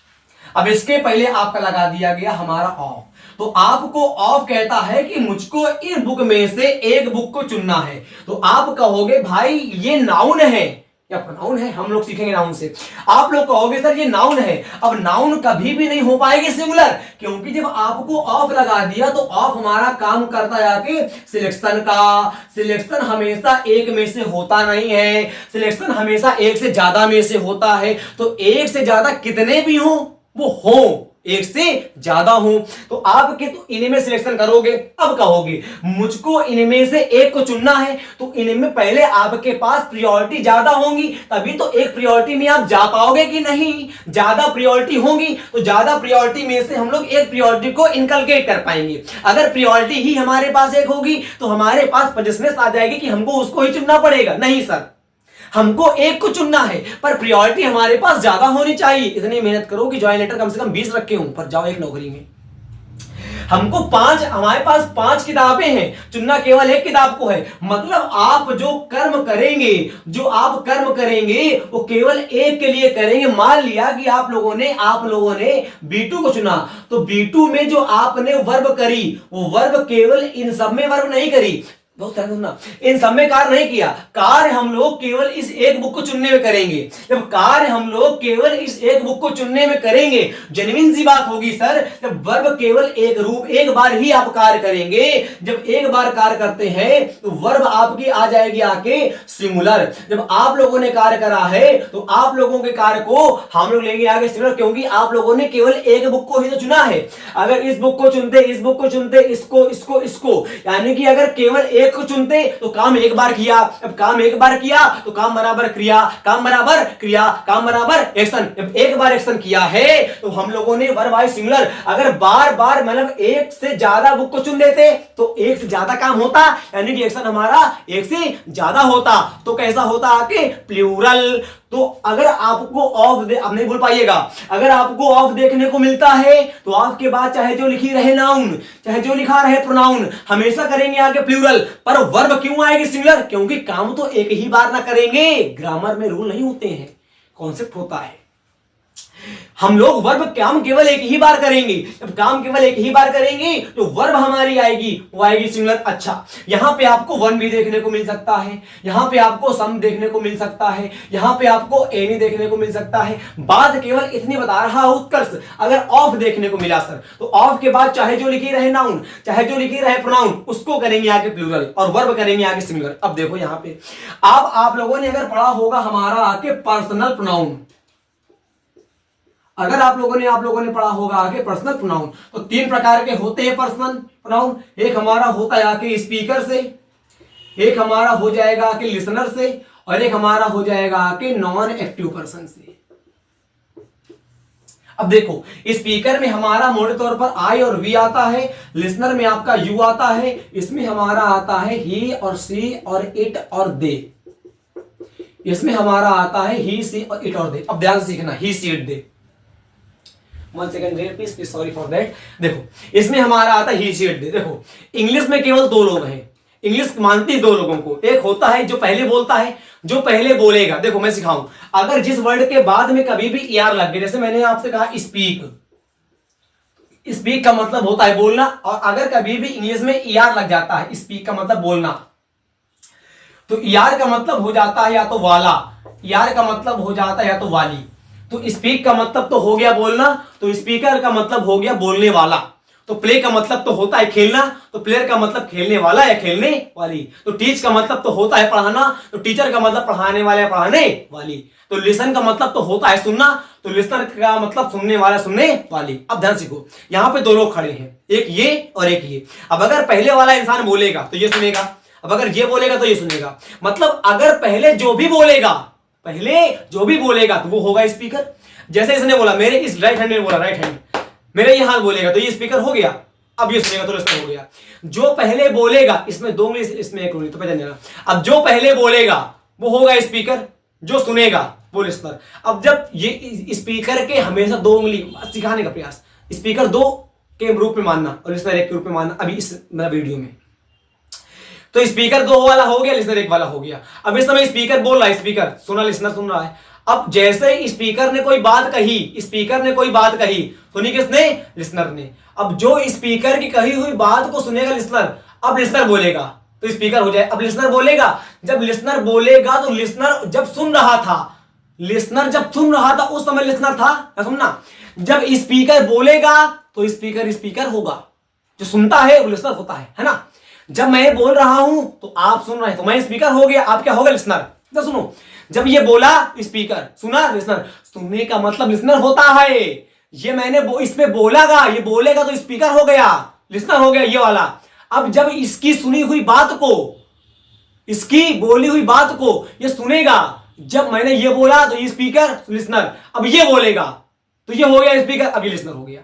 अब इसके पहले आपका लगा दिया गया हमारा ऑफ, तो आपको ऑफ कहता है कि मुझको इन बुक में से एक बुक को चुनना है। तो आप कहोगे भाई ये नाउन है या प्रोनाउन है, हम लोग सीखेंगे नाउन से। आप लोग कहोगे सर ये नाउन है। अब नाउन कभी भी नहीं हो पाएगी सिंगुलर, क्योंकि जब आपको ऑफ लगा दिया तो ऑफ हमारा काम करता है कि सिलेक्शन का। सिलेक्शन हमेशा एक में से होता नहीं है, सिलेक्शन हमेशा एक से ज्यादा में से होता है। तो एक से ज्यादा कितने भी हो, वो हो एक से ज्यादा हो, तो आपके तो इनमें सिलेक्शन करोगे। अब कहोगे मुझको इनमें से एक को चुनना है, तो इनमें पहले आपके पास प्रायोरिटी ज्यादा होंगी, तभी तो एक प्रायोरिटी में आप जा पाओगे कि नहीं। ज्यादा प्रायोरिटी होंगी तो ज्यादा प्रायोरिटी में से हम लोग एक प्रायोरिटी को इनकलकेट कर पाएंगे। अगर प्रायोरिटी ही हमारे पास एक होगी तो हमारे पास पजेशनेस आ जाएगी कि हमको उसको ही चुनना पड़ेगा। नहीं सर, हमको एक को चुनना है, पर प्रायोरिटी हमारे पास ज्यादा होनी चाहिए। इतनी मेहनत करो कि ज्वाइन लेटर कम से कम 20 रखे हूं, पर जाओ एक नौकरी में। हमको 5, हमारे पास 5 किताबें हैं, चुनना केवल एक किताब को है। मतलब आप जो कर्म करेंगे, जो आप कर्म करेंगे वो केवल एक के लिए करेंगे। मान लिया कि आप लोगों ने B2 को चुना, तो B2 में जो आपने वर्ब करी, वो वर्ब केवल इन सब में वर्ब नहीं करी, इन सब में कार्य नहीं किया। कार्य हम लोग केवल इस एक बुक को चुनने में करेंगे। जब कार्य हम लोग केवल इस एक बुक को चुनने में करेंगे, जेन्युइन सी बात होगी सर, जब वर्ब केवल एक बार ही आप कार्य करेंगे। जब एक बार कार्य करते हैं तो वर्ब आपकी आ जाएगी आके सिंगुलर। जब आप लोगों ने कार्य करा है तो आप लोगों के कार्य को हम लोग लेंगे आगे सिंगुलर, क्योंकि आप लोगों ने केवल एक बुक को ही तो चुना है। अगर इस बुक को चुनते, इस बुक को चुनते, इसको, यानी कि अगर केवल को चुनते तो काम एक बार किया। अब काम एक बार किया तो काम बराबर क्रिया, काम बराबर क्रिया, काम बराबर एक्शन। जब एक बार एक्शन किया है तो हम लोगों ने वर्ब आई सिंगुलर। अगर बार बार मतलब एक से ज्यादा बुक को चुन देते तो एक से ज्यादा काम होता, यानी कि एक्शन हमारा एक से ज्यादा होता। तो कैसा होता आके प्लूरल। तो अगर आपको ऑफ अब नहीं भूल पाइएगा, अगर आपको ऑफ देखने को मिलता है तो ऑफ के बाद चाहे जो लिखी रहे नाउन, चाहे जो लिखा रहे प्रोनाउन, हमेशा करेंगे आगे प्लूरल। पर वर्ब क्यों आएगी सिंगुलर? क्योंकि काम तो एक ही बार ना करेंगे। ग्रामर में रूल नहीं होते हैं, कॉन्सेप्ट होता है। हम लोग वर्ब काम केवल एक ही बार करेंगे। जब काम केवल एक ही बार करेंगे तो वर्ब हमारी आएगी, वो आएगी सिंगुलर। अच्छा, यहां पे आपको वन भी देखने को मिल सकता है, यहां पे आपको सम देखने को मिल सकता है, यहां पे आपको एनी देखने को मिल सकता है। बात केवल इतनी बता रहा हूं उत्कर्ष, अगर ऑफ देखने को मिला सर तो ऑफ के बाद चाहे जो लिखी रहे नाउन, चाहे जो लिखी रहे प्रोनाउन, उसको करेंगे आगे प्लूरल और वर्ब करेंगे आगे सिंगुलर। अब देखो यहां पे अब आप लोगों ने अगर पढ़ा होगा हमारा आगे पर्सनल प्रोनाउन, अगर आप लोगों ने पढ़ा होगा आगे पर्सनल प्रोनाउन, तो तीन प्रकार के होते हैं पर्सनल प्रोनाउन। एक हमारा होता है आके स्पीकर से, एक हमारा हो जाएगा आके लिसनर से, और एक हमारा हो जाएगा आके नॉन एक्टिव पर्सन से। अब देखो स्पीकर में हमारा मोटे तौर पर आई और वी आता है, लिसनर में आपका यू आता है, इसमें हमारा आता है ही और सी और इट और दे, इसमें हमारा आता है ही सी और इट और दे। अब ध्यान से सीखना, ही सी इट दे। 1 second please sorry for that. देखो इसमें हमारा आता है ही सी इट दे। देखो इंग्लिश में केवल दो लोग हैं, इंग्लिश मानती है दो लोगों को। एक होता है जो पहले बोलता है, जो पहले बोलेगा। देखो मैं सिखाऊं, अगर जिस वर्ड के बाद में कभी भी ईआर लग गए, जैसे मैंने आपसे कहा स्पीक, स्पीक का मतलब होता है बोलना, और अगर कभी भी इंग्लिश में ईआर लग जाता है, स्पीक का मतलब बोलना, तो ईआर का मतलब हो जाता है या तो वाला, ईआर का मतलब हो जाता है या तो वाली। तो स्पीक का मतलब तो हो गया बोलना, तो स्पीकर का मतलब हो गया बोलने वाला। तो प्ले का मतलब तो होता है खेलना, तो प्लेयर का मतलब खेलने वाला या खेलने वाली। तो टीच का मतलब तो होता है पढ़ाना, तो टीचर का मतलब पढ़ाने वाला या पढ़ाने वाली। तो लिसन का मतलब तो होता है सुनना, तो लिसनर का मतलब सुनने वाला सुनने वाली। अब ध्यान सीखो, यहां पे दो लोग खड़े हैं, एक ये और एक ये। अब अगर पहले वाला इंसान बोलेगा तो ये सुनेगा, अब अगर ये बोलेगा तो ये सुनेगा। मतलब अगर पहले जो भी बोलेगा, पहले जो भी बोलेगा तो वो होगा स्पीकर। जैसे इसने बोला मेरे इस राइट हैंड ने बोला राइट हैंड, मेरे ये हाथ बोलेगा तो ये स्पीकर हो गया। अब ये सुनेगा तो लिसनर हो गया। जो पहले बोलेगा, इसमें दो उंगली इसमें एक उंगली, तो पहचान लेना। अब जो पहले बोलेगा वो होगा स्पीकर, जो सुनेगा वो लिसनर। अब जब ये स्पीकर के हमेशा दो उंगली सिखाने का प्रयास, स्पीकर दो के रूप में मानना और लिसनर एक के रूप में मानना अभी इस मेरा वीडियो में। तो स्पीकर दो वाला हो गया, लिसनर एक वाला हो गया। अब इस समय स्पीकर बोल रहा है, स्पीकर सुना, लिसनर सुन रहा है। अब जैसे स्पीकर ने कोई बात कही, स्पीकर ने कोई बात कही, सुनी किसने? लिसनर ने। अब जो स्पीकर की कही हुई बात को सुनेगा लिसनर, अब लिसनर बोलेगा तो स्पीकर हो जाए। अब लिसनर बोलेगा, जब लिसनर बोलेगा तो लिसनर जब सुन रहा था, लिसनर जब सुन रहा था उस समय लिसनर था, क्या सुनना? जब स्पीकर बोलेगा तो स्पीकर स्पीकर होगा, जो सुनता है वो लिसनर होता है ना। जब मैं बोल रहा हूं तो आप सुन रहे हैं, तो मैं स्पीकर हो गया, आप क्या होगा? लिसनर। तो सुनो, जब ये बोला स्पीकर, सुना लिसनर। सुनने का मतलब लिसनर होता है। ये मैंने इसमें बोलागा, ये बोलेगा तो स्पीकर हो गया, लिसनर हो गया ये वाला। अब जब इसकी सुनी हुई बात को, इसकी बोली हुई बात को ये सुनेगा, जब मैंने ये बोला तो ये स्पीकर लिसनर, अब ये बोलेगा तो ये हो गया स्पीकर, अब ये लिसनर हो गया।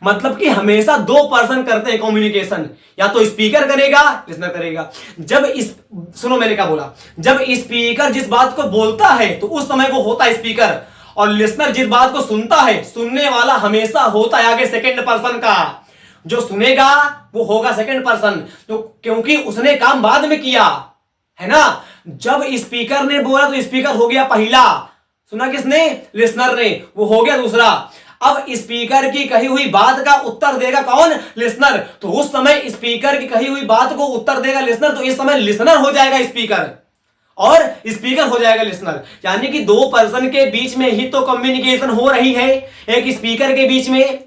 मतलब कि हमेशा दो पर्सन करते हैं कम्युनिकेशन, या तो स्पीकर करेगा, लिसनर करेगा। जब इस सुनो मैंने क्या बोला, जब स्पीकर जिस बात को बोलता है तो उस समय वो होता है स्पीकर, और लिसनर जिस बात को सुनता है, सुनने वाला हमेशा होता है आगे सेकंड पर्सन का। जो सुनेगा वो होगा सेकंड पर्सन, तो क्योंकि उसने काम बाद में किया है ना। जब स्पीकर ने बोला तो स्पीकर हो गया पहला, सुना किसने? लिसनर ने, वो हो गया दूसरा। अब स्पीकर की कही हुई बात का उत्तर देगा कौन? लिसनर। तो उस समय स्पीकर की कही हुई बात को उत्तर देगा लिसनर, तो इस समय लिसनर हो जाएगा स्पीकर और स्पीकर हो जाएगा लिसनर। यानी कि दो पर्सन के बीच में ही तो कम्युनिकेशन हो रही है, एक स्पीकर के बीच में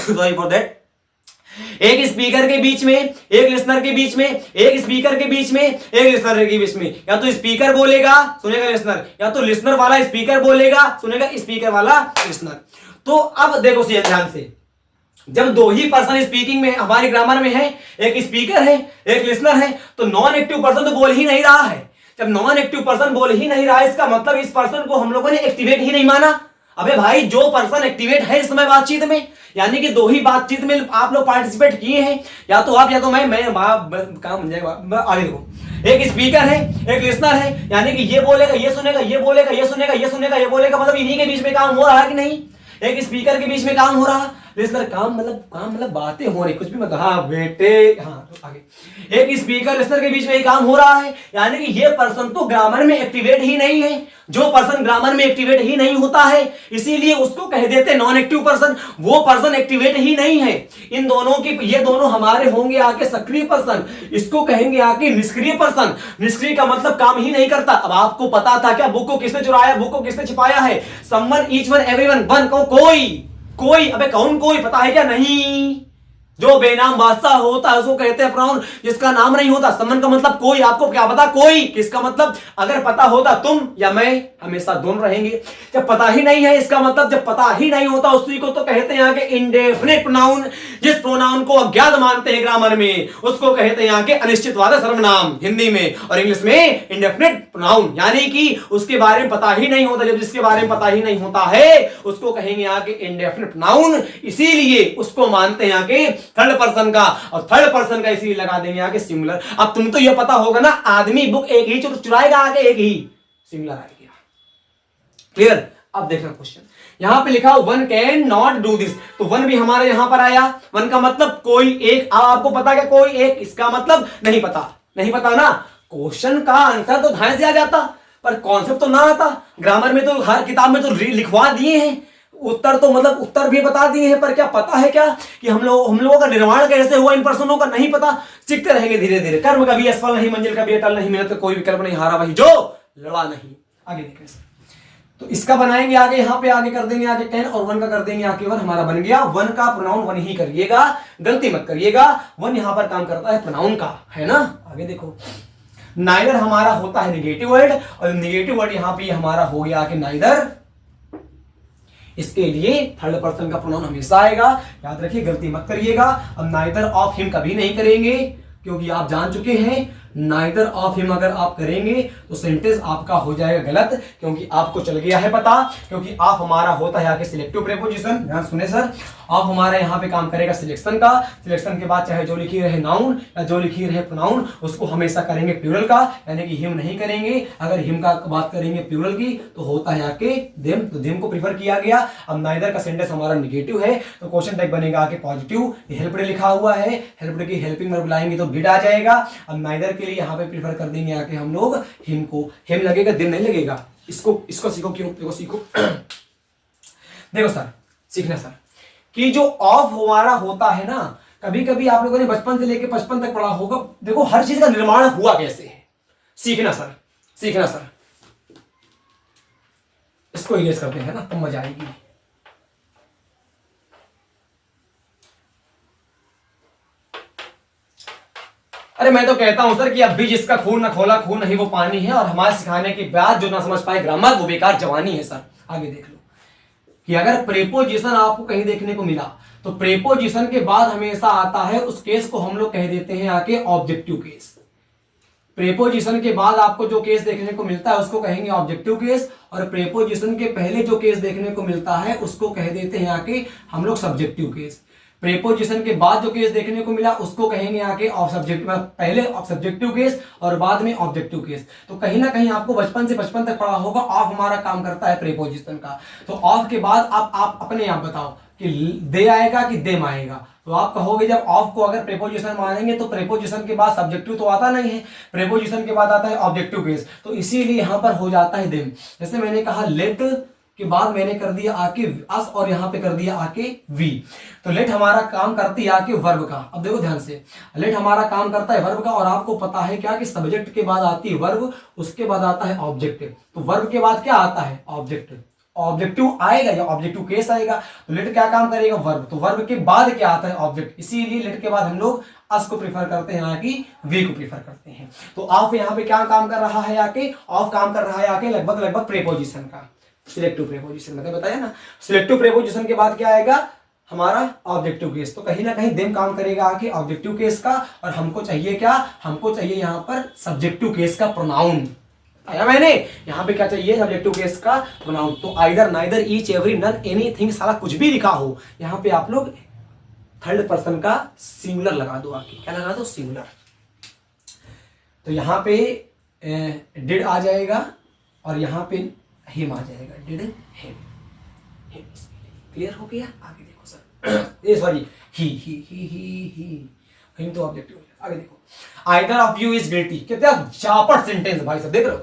सॉरी फॉर दैट, एक स्पीकर के बीच में, एक लिसनर के बीच में, एक स्पीकर के बीच में, एक लिसनर के बीच में। या तो स्पीकर बोलेगा सुनेगा लिसनर, या तो लिसनर वाला स्पीकर बोलेगा सुनेगा स्पीकर वाला लिसनर। तो अब देखो ध्यान से, जब दो ही पर्सन स्पीकिंग में हमारे ग्रामर में है, एक स्पीकर है एक लिसनर है, तो नॉन एक्टिव पर्सन तो बोल ही नहीं रहा है। जब नॉन एक्टिव पर्सन बोल ही नहीं रहा है, इसका मतलब इस पर्सन को हम लोगों ने एक्टिवेट ही नहीं माना। अबे भाई, जो पर्सन एक्टिवेट है इस समय बातचीत में, यानी कि दो ही बातचीत में आप लोग पार्टिसिपेट किए हैं, या तो आप या तो मैं काम बन जाएगा। आगे देखो, एक स्पीकर है एक लिसनर है, यानी कि ये बोलेगा ये सुनेगा, ये बोलेगा ये सुनेगा, ये सुनेगा ये बोलेगा, मतलब इन्हीं के बीच में काम हो रहा है कि नहीं? एक स्पीकर के बीच में काम हो रहा, लिसनर काम मतलब बातें हो रही, कुछ भी मत, हाँ बेटे, हाँ तो आगे। एक स्पीकर लिसनर के बीच में ही काम हो रहा है, यानी कि ये पर्सन तो ग्रामर में एक्टिवेट ही नहीं है। जो पर्सन ग्रामर में एक्टिवेट ही नहीं होता है, इसीलिए उसको कह देते नॉन एक्टिव पर्सन। वो पर्सन एक्टिवेट ही नहीं है। इन दोनों की, ये दोनों हमारे होंगे आके सक्रिय पर्सन, इसको कहेंगे आके निष्क्रिय पर्सन। निष्क्रिय का मतलब काम ही नहीं करता। अब आपको पता था क्या बुक को किसने चुराया, बुक को किसने छिपाया है? Someone, each one, everyone, one को कोई, अबे कौन कोई, पता है क्या? नहीं। जो बेनाम बादशाह होता है उसको कहते हैं प्रोनाउन, जिसका नाम नहीं होता। समन का मतलब कोई, आपको क्या पता कोई किसका मतलब? अगर पता होता तुम या मैं, हमेशा दोनों रहेंगे। जब पता ही नहीं है, इसका मतलब जब पता ही नहीं होता, उसी को तो कहते हैं आगे इंडेफिनिट प्रोनाउन। जिस प्रोनाउन को अज्ञात मानते हैं ग्रामर में, उसको कहते हैं आगे अनिश्चितवाचक सर्वनाम हिंदी में, और इंग्लिश में इंडेफिनिट प्रोनाउन, यानी कि उसके बारे में पता ही नहीं होता। जब जिसके बारे में पता ही नहीं होता है उसको कहेंगे आगे इंडेफिनिट प्रोनाउन। इसीलिए उसको मानते हैं आगे थर्ड पर्सन का, और थर्ड पर्सन का इसीलिए लगा देंगे आगे सिंगुलर। अब तुम तो ये पता होगा ना, आदमी बुक एक ही चुराएगा, आगे एक ही सिंगुलर आ गया। क्लियर? अब देखना क्वेश्चन, यहां पे लिखा one can not do this, तो वन भी हमारे यहां पर आया। वन का मतलब कोई एक। आपको पता क्या कोई एक, इसका मतलब नहीं पता। नहीं पता ना, क्वेश्चन का आंसर तो ध्यान से आ जाता, पर कॉन्सेप्ट तो ना आता। ग्रामर में तो हर किताब में तो लिखवा दिए हैं, उत्तर तो मतलब उत्तर भी बता दिए हैं, पर क्या पता है क्या कि हम लोगों का निर्माण कैसे हुआ इन पर्सनों का? नहीं पता। सीखते रहेंगे धीरे धीरे। कर्म कभी असफल नहीं, मंजिल कभी अटल नहीं, मेहनत कोई विकल्प नहीं, हारा वही जो लड़ा नहीं। आगे देखें, तो इसका बनाएंगे आगे, यहां पे आगे कर देंगे आगे 10 और 1 का कर देंगे आगे 1। हमारा बन गया। 1 का प्रोनाउन 1 ही करिएगा, गलती मत करिएगा। 1 यहां पर काम करता है प्रोनाउन का, है ना? आगे देखो, नाइदर हमारा होता है निगेटिव वर्ड, और निगेटिव वर्ड यहां पे हमारा हो गया आगे नाइदर। इसके लिए थर्ड पर्सन का प्रोनाउन हमेशा आएगा, याद रखिए, गलती मत करिएगा। अब नाइदर ऑफ हिम कभी नहीं करेंगे, क्योंकि आप जान चुके हैं नाइदर ऑफ हिम अगर आप करेंगे तो सेंटेंस आपका हो जाएगा गलत, क्योंकि आपको चल गया है पता। क्योंकि आप हमारा होता है आगे सिलेक्टिव प्रीपोजिशन। ध्यान सुने सर, आप हमारा यहाँ पे काम करेगा सिलेक्शन का। सिलेक्शन के बाद चाहे जो लिखी रहे नाउन या जो लिखी रहे प्रोनाउन, उसको हमेशा करेंगे प्लूरल का, यानी कि हिम नहीं करेंगे। अगर हिम का बात करेंगे प्लूरल की तो होता है आके देम, तो देम को प्रीफर किया गया। अब नाइदर का सेंटेंस हमारा निगेटिव है, तो क्वेश्चन टाइप बनेगा आके पॉजिटिव। हेल्प्ड लिखा हुआ है, हेल्प्ड की हेल्पिंग वर्ब लाएंगे तो डिड आ जाएगा। अब नाइदर के लिए यहाँ पे प्रीफर कर देंगे आके हम लोग हिम को। हिम लगेगा, दिन नहीं लगेगा। इसको सीखो, क्यों? देखो सीखो देखो सर, सीखना सर कि जो ऑफ हमारा होता है ना, कभी कभी आप लोगों ने बचपन से लेकर 55 तक पढ़ा होगा। देखो हर चीज का निर्माण हुआ कैसे है, सीखना सर, सीखना सर। इसको इरेज करते हैं ना, तो मजा आएगी। अरे मैं तो कहता हूं सर कि अब भी जिसका खून न खोला खून नहीं वो पानी है, और हमारे सिखाने के बाद जो ना समझ पाए ग्रामर वो बेकार जवानी है सर। आगे देख लो कि अगर प्रेपोजिशन आपको कहीं देखने को मिला तो प्रेपोजिशन के बाद हमेशा आता है, उस केस को हम लोग कह देते हैं आके ऑब्जेक्टिव केस। प्रेपोजिशन के बाद आपको जो केस देखने को मिलता है उसको कहेंगे ऑब्जेक्टिव केस, और प्रेपोजिशन के पहले जो केस देखने को मिलता है उसको कह देते हैं आके हम लोग सब्जेक्टिव केस। प्रेपोजिशन के बाद जो केस देखने को मिला उसको कहेंगे आगे सब्जेक्टिव, पहले सब्जेक्टिव केस और बाद में ऑब्जेक्टिव केस। तो कहीं ना कहीं आपको बचपन से 55 तक पढ़ा होगा, ऑफ हमारा काम करता है प्रेपोजिशन का। तो ऑफ के बाद आप अपने आप बताओ कि दे आएगा कि देम आएगा। तो आप कहोगे जब ऑफ को अगर प्रेपोजिशन मानेंगे तो प्रेपोजिशन के बाद सब्जेक्टिव तो आता नहीं है, प्रेपोजिशन के बाद आता है ऑब्जेक्टिव केस, तो इसीलिए यहां पर हो जाता है देम। जैसे मैंने कहा लेट के बाद मैंने कर दिया आके अस, और यहां पे कर दिया आके वी। तो लेट हमारा काम करती है आके वर्ब का। अब देखो ध्यान से, लेट हमारा काम करता है वर्ब का, और आपको पता है क्या कि सब्जेक्ट के बाद आती है वर्ब, उसके बाद आता है ऑब्जेक्टिव। तो वर्ब के बाद क्या आता है? ऑब्जेक्टिव। ऑब्जेक्टिव आएगा या ऑब्जेक्टिव केस आएगा। तो लेट क्या काम करेगा? वर्ब। तो वर्ब के बाद क्या आता है? ऑब्जेक्ट। इसीलिए लेट के बाद हम लोग अस को प्रीफर करते हैं, आके वी को प्रीफर करते हैं। तो ऑफ यहाँ पे क्या काम कर रहा है? आके ऑफ काम कर रहा है आके लगभग प्रेपोजिशन का, सिलेक्टिव प्रेपोजिशन। मैंने बताया ना, सिलेक्टिव प्रेपोजिशन के बाद क्या आएगा? हमारा ऑब्जेक्टिव केस। तो कहीं ना कहीं देम काम करेगा आके ऑब्जेक्टिव केस का, और हमको चाहिए क्या? हमको चाहिए यहाँ पर सब्जेक्टिव केस का प्रोनाउन। आया मैंने यहाँ पे क्या चाहिए? सब्जेक्टिव केस का प्रोनाउन। तो either, neither, each, every, none, anything, सारा कुछ भी लिखा हो, यहाँ पे आप लोग थर्ड पर्सन का सिंगुलर लगा दो आके। क्या लगा दो? सिंगुलर। तो यहाँ पे डिड आ जाएगा, और यहाँ पे हिम आ जाएगा। Did him. क्लियर हो गया? आगे देखो सर, ये सॉरी ही हिम तो ऑब्जेक्टिव। आगे देखो, either of you is guilty, कितना चापट सेंटेंस भाई सब, देख रहे हो,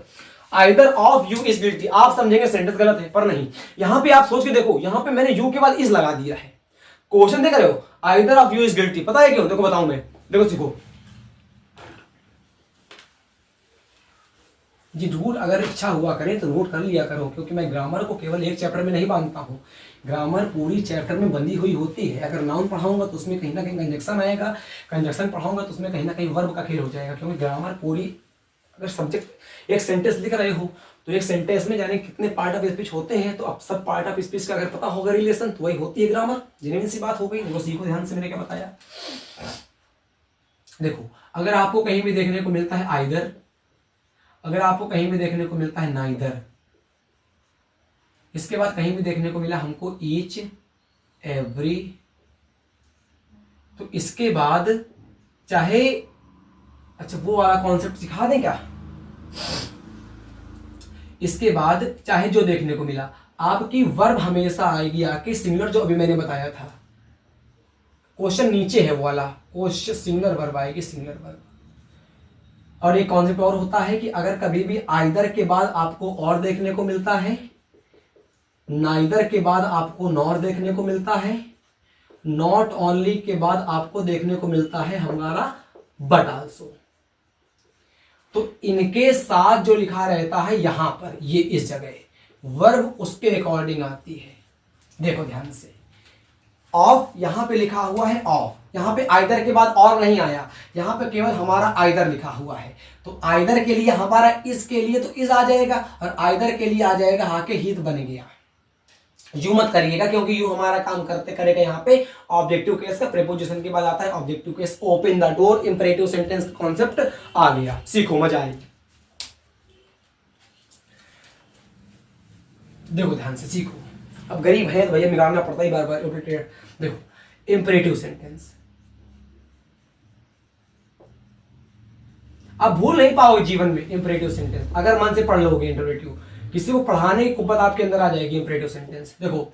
either of you is guilty. आप समझेंगे सेंटेंस गलत है, पर नहीं, यहां पे आप सोच के देखो, यहां पे मैंने यू के बाद इज लगा दिया है। क्वेश्चन देख रहे हो, either of you is guilty, पता है क्यों? देखो बताऊं मैं, देखो सीखो जी। रूल अगर इच्छा हुआ करे तो नोट कर लिया करो, क्योंकि मैं ग्रामर को केवल एक चैप्टर में नहीं बांधता हूँ, ग्रामर पूरी चैप्टर में बंधी हुई होती है। अगर नाउन पढ़ाऊंगा तो उसमें कहीं ना कहीं कंजक्शन आएगा, कंजक्शन पढ़ाऊंगा तो उसमें कहीं ना कहीं वर्ब का खेल हो जाएगा, क्योंकि ग्रामर पूरी, अगर सब्जेक्ट एक सेंटेंस लिख रहे हो तो एक सेंटेंस में जाने कितने पार्ट ऑफ स्पीच होते हैं, तो अब सब पार्ट ऑफ स्पीच का अगर पता होगा रिलेशन तो वही होती है ग्रामर। जेन्युइन सी बात हो गई। देखो सीखो ध्यान से, मैंने क्या बताया। देखो अगर आपको कहीं भी देखने को मिलता है आइदर, अगर आपको कहीं भी देखने को मिलता है नाइदर, इसके बाद कहीं भी देखने को मिला हमको ईच, एवरी, तो इसके बाद चाहे, अच्छा वो वाला कॉन्सेप्ट सिखा दें क्या? इसके बाद चाहे जो देखने को मिला, आपकी वर्ब हमेशा आएगी आके सिंगुलर, जो अभी मैंने बताया था। क्वेश्चन नीचे है वो वाला क्वेश्चन, सिंगुलर वर्ब आएगी, सिंगुलर वर्ब। और एक कॉन्सेप्ट और होता है कि अगर कभी भी आइदर के बाद आपको और देखने को मिलता है, नाइदर के बाद आपको नॉर देखने को मिलता है, नॉट ओनली के बाद आपको देखने को मिलता है हमारा बट आल्सो, तो इनके साथ जो लिखा रहता है यहां पर, ये इस जगह वर्ब उसके अकॉर्डिंग आती है। देखो ध्यान से, ऑफ यहां पे लिखा हुआ है, ऑफ यहां पे आइदर के बाद और नहीं आया, यहां पे केवल हमारा आइदर लिखा हुआ है, तो आइदर के लिए हमारा इस के लिए तो इस आ जाएगा, और आइदर के लिए आ जाएगा आके हित बन गया। यू मत करिएगा, क्योंकि यू हमारा काम करते करेगा यहाँ पे ऑब्जेक्टिव केस का, प्रीपोजिशन के बाद आता है objective case. Open the door, imperative sentence का कॉन्सेप्ट आ गया। सीखो, मजा आएगी। देखो ध्यान से सीखो, अब गरीब है तो भैया बिगाड़ना पड़ता ही बार बार। देखो इंपरेटिव सेंटेंस आप भूल नहीं पाओगे जीवन में। इंपरेटिव सेंटेंस अगर मन से पढ़ लोगे, इंटरेटिव किसी को पढ़ाने की कुव्वत आपके अंदर आ जाएगी। इंपरेटिव सेंटेंस देखो,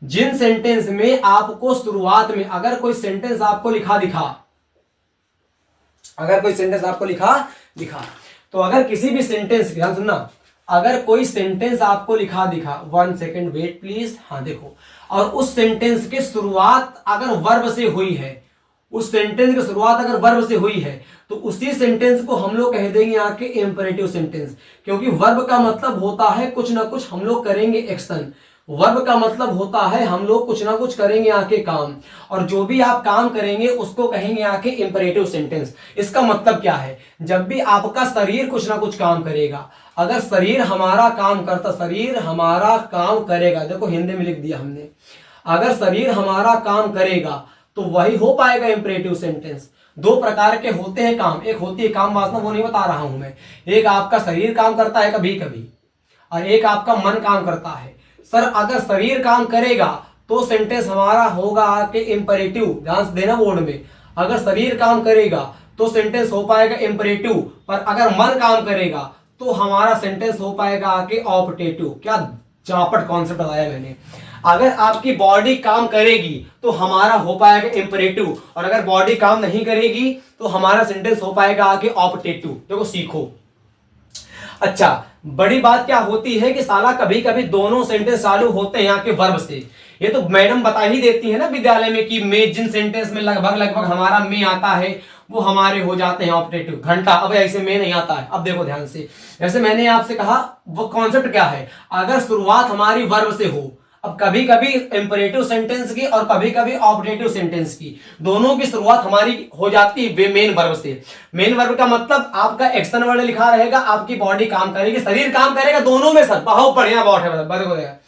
जिन सेंटेंस में आपको शुरुआत में अगर कोई सेंटेंस आपको लिखा दिखा, अगर कोई सेंटेंस आपको लिखा दिखा, तो अगर किसी भी सेंटेंस, ध्यान सुनना, अगर कोई सेंटेंस आपको लिखा दिखा, 1 सेकेंड वेट प्लीज, हाँ देखो, और उस सेंटेंस की शुरुआत अगर वर्ब से हुई है, उस सेंटेंस की शुरुआत अगर वर्ब से हुई है, तो उसी सेंटेंस को हम लोग कह देंगे आके इंपरेटिव सेंटेंस, क्योंकि वर्ब का मतलब होता है कुछ ना कुछ हम लोग करेंगे एक्शन। वर्ब का मतलब होता है हम लोग कुछ ना कुछ करेंगे आके काम, और जो भी आप काम करेंगे उसको कहेंगे आके इंपरेटिव सेंटेंस। इसका मतलब क्या है? जब भी आपका शरीर कुछ ना कुछ काम करेगा, अगर शरीर हमारा काम करता, शरीर हमारा काम करेगा, देखो हिंदी में लिख दिया हमने, अगर शरीर हमारा काम करेगा तो वही हो पाएगा इंपरेटिव सेंटेंस। दो प्रकार के होते हैं काम, एक होती है काम वासना, वो नहीं बता रहा हूं मैं, एक आपका शरीर काम करता है कभी कभी, और एक आपका मन काम करता है। सर अगर शरीर काम करेगा तो सेंटेंस हमारा होगा के इंपरेटिव, ध्यान से देना बोर्ड में, अगर शरीर काम करेगा तो सेंटेंस हो पाएगा इंपरेटिव, पर अगर मन काम करेगा तो हमारा सेंटेंस हो पाएगा आके ऑप्टेटिव। क्या चापट कॉन्सेप्ट बताया मैंने। अगर आपकी बॉडी काम करेगी तो हमारा हो पाएगा इंपरेटिव, और अगर बॉडी काम नहीं करेगी तो हमारा सेंटेंस हो पाएगा आगे ऑप्टेटिव। देखो सीखो। अच्छा, बड़ी बात क्या होती है कि साला कभी कभी दोनों सेंटेंस चालू होते हैं यहाँ के वर्ब से। ये तो मैडम बता ही देती है ना विद्यालय में कि मे, जिन सेंटेंस में लगभग हमारा मे आता है वो हमारे हो जाते हैं ऑप्टेटिव। घंटा, अब ऐसे में नहीं आता है। अब देखो ध्यान से, जैसे मैंने आपसे कहा वो कॉन्सेप्ट क्या है, अगर शुरुआत हमारी वर्ब से हो, अब कभी कभी इंपरेटिव सेंटेंस की और कभी कभी ऑप्टेटिव सेंटेंस की, दोनों की शुरुआत हमारी हो जाती है मेन वर्ब से। मेन वर्ब का मतलब आपका एक्शन वर्ड लिखा रहेगा, आपकी बॉडी काम करेगी, शरीर काम करेगा, दोनों में सर बहुत बढ़िया बात है।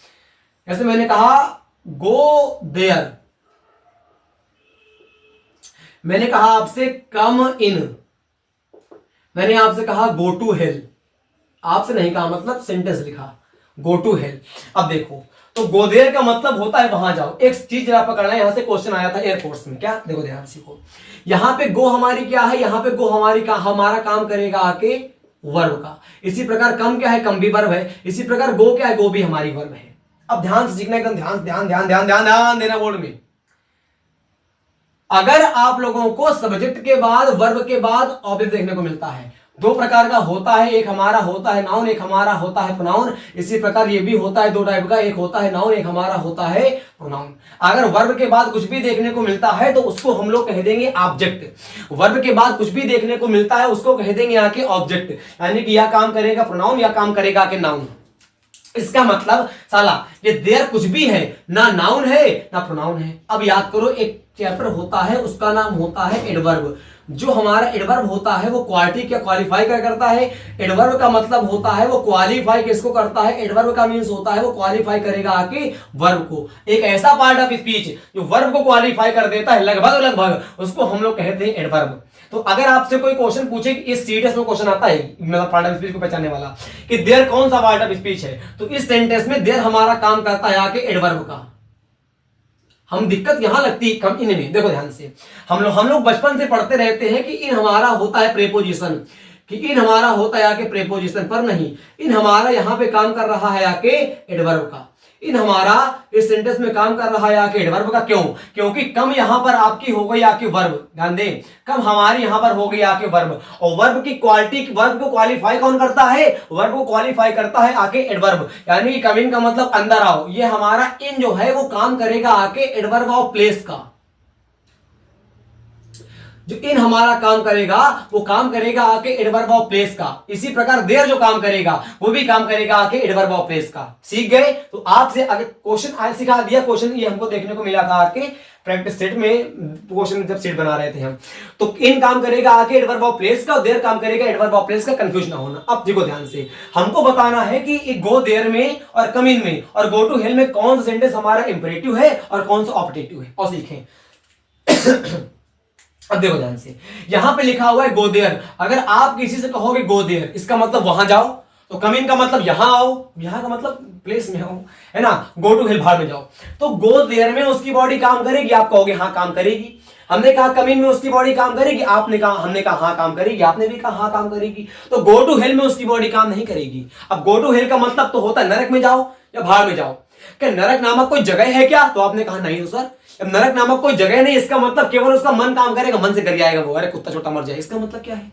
जैसे मैंने कहा गो देयर, मैंने कहा आपसे कम इन, मैंने आपसे कहा गो टू हेल, आपसे नहीं कहा, मतलब सेंटेंस लिखा गो टू हेल। अब देखो, तो गो देयर का मतलब होता है वहां जाओ। एक चीज जरा पकड़ना है, यहां से क्वेश्चन आया था एयरफोर्स में, क्या देखो ध्यान सीखो, यहां पे गो हमारी क्या है, यहां पे गो हमारी का हमारा काम करेगा आके वर्ब का। इसी प्रकार कम क्या है, कम भी वर्ब है। इसी प्रकार गो क्या है, गो भी हमारी वर्ब है। अब ध्यान से सीखना, एकदम ध्यान ध्यान ध्यान ध्यान ध्यान ध्यान देना बोर्ड में। अगर आप लोगों को सब्जेक्ट के बाद वर्ब के बाद ऑब्जेक्ट देखने को मिलता है, दो प्रकार का होता है, एक हमारा होता है नाउन, एक हमारा होता है प्रोनाउन। इसी प्रकार ये भी होता है दो टाइप का, एक होता है नाउन, एक हमारा होता है प्रोनाउन। अगर वर्ब के बाद कुछ भी देखने को मिलता है तो उसको हम लोग कह देंगे ऑब्जेक्ट। वर्ब के बाद कुछ भी देखने को मिलता है उसको कह देंगे यहाँ के ऑब्जेक्ट, यानी कि या काम करेगा प्रोनाउन या काम करेगा के नाउन। इसका मतलब साला ये देयर कुछ भी है, ना नाउन है ना प्रोनाउन है। अब याद करो, एक चैप्टर होता है उसका नाम होता है एडवर्ब। जो हमारा एडवर्ब होता है वो क्वालिटी क्या क्वालिफाई क्या करता है? एडवर्ब का मतलब होता है वो क्वालिफाई किसको करता है? एडवर्ब का मीन्स होता है वो क्वालिफाई करेगा आके वर्ब को। एक ऐसा पार्ट ऑफ स्पीच जो वर्ब को क्वालिफाई कर देता है लगभग लगभग, उसको हम लोग कहते हैं एडवर्ब। तो अगर आपसे कोई क्वेश्चन पूछे कि इस सीडीएस में क्वेश्चन आता है मतलब पार्ट ऑफ स्पीच को पहचानने वाला कि देयर कौन सा पार्ट ऑफ स्पीच है, तो इस सेंटेंस में देयर हमारा काम करता है आके एडवर्ब का। हम दिक्कत यहां लगती है कम इन में। देखो ध्यान से, हम लोग बचपन से पढ़ते रहते हैं कि इन हमारा होता है प्रेपोजिशन, कि इन हमारा होता है आके प्रेपोजिशन, पर नहीं, इन हमारा यहां पे काम कर रहा है आके एडवर्ब का। इन हमारा इस सेंटेंस में काम कर रहा है आके एडवर्ब का। क्यों? क्योंकि कम यहां पर आपकी हो गई आके वर्ब, ध्यान दें, कम हमारी यहां पर हो गई आके वर्ब। और वर्ब की क्वालिटी, वर्ब को क्वालिफाई कौन करता है? वर्ब को क्वालिफाई करता है आके एडवर्ब। यानी कि कम इन का मतलब अंदर आओ, ये हमारा इन जो है वो काम करेगा आके एडवर्ब ऑफ प्लेस का। जो इन हमारा काम करेगा वो काम करेगा आके एडवर्ब ऑफ प्लेस का। इसी प्रकार देयर जो काम करेगा वो भी काम करेगा आके एडवर्ब ऑफ प्लेस का। सीख गए? तो आपसे अगर क्वेश्चन आज सिखा दिया, क्वेश्चन ये हमको देखने को मिला था आके प्रैक्टिस सेट में, क्वेश्चन जब सेट बना रहे थे हम, तो इन काम करेगा आके एडवर्ब ऑफ प्लेस का और देयर काम करेगा एडवर्ब ऑफ प्लेस का। कंफ्यूज ना होना। अब देखो ध्यान से, हमको बताना है कि गो देयर में और कम इन में और गो टू हेल में कौन सा सेंटेंस हमारा इंपरेटिव है और कौन सा ऑब्जेक्टिव है, और सीखें। अब देखो ध्यान से, यहां पे लिखा हुआ है गो देयर। अगर आप किसी से कहोगे गो देयर, इसका मतलब वहां जाओ, तो कम इन का मतलब यहां आओ, यहां का मतलब प्लेस में आओ, है ना। गो टू हिल भाड़ में जाओ, तो गो देयर में उसकी बॉडी काम करेगी, आप कहोगे हाँ काम करेगी। हमने कहा कम इन में उसकी बॉडी काम करेगी, आपने कहा, हमने कहा हाँ काम करेगी, आपने भी कहा हाँ काम करेगी। तो गो टू हेल में उसकी बॉडी काम नहीं करेगी। अब गो टू हेल का मतलब तो होता है नरक में जाओ या भाड़ में जाओ। क्या नरक नामक कोई जगह है क्या? तो आपने कहा नहीं। तो सर अब नरक नामक कोई जगह नहीं, इसका मतलब केवल उसका मन काम करेगा, मन से कर जाएगा वो, अरे कुत्ता छोटा मर जाए। इसका मतलब क्या है?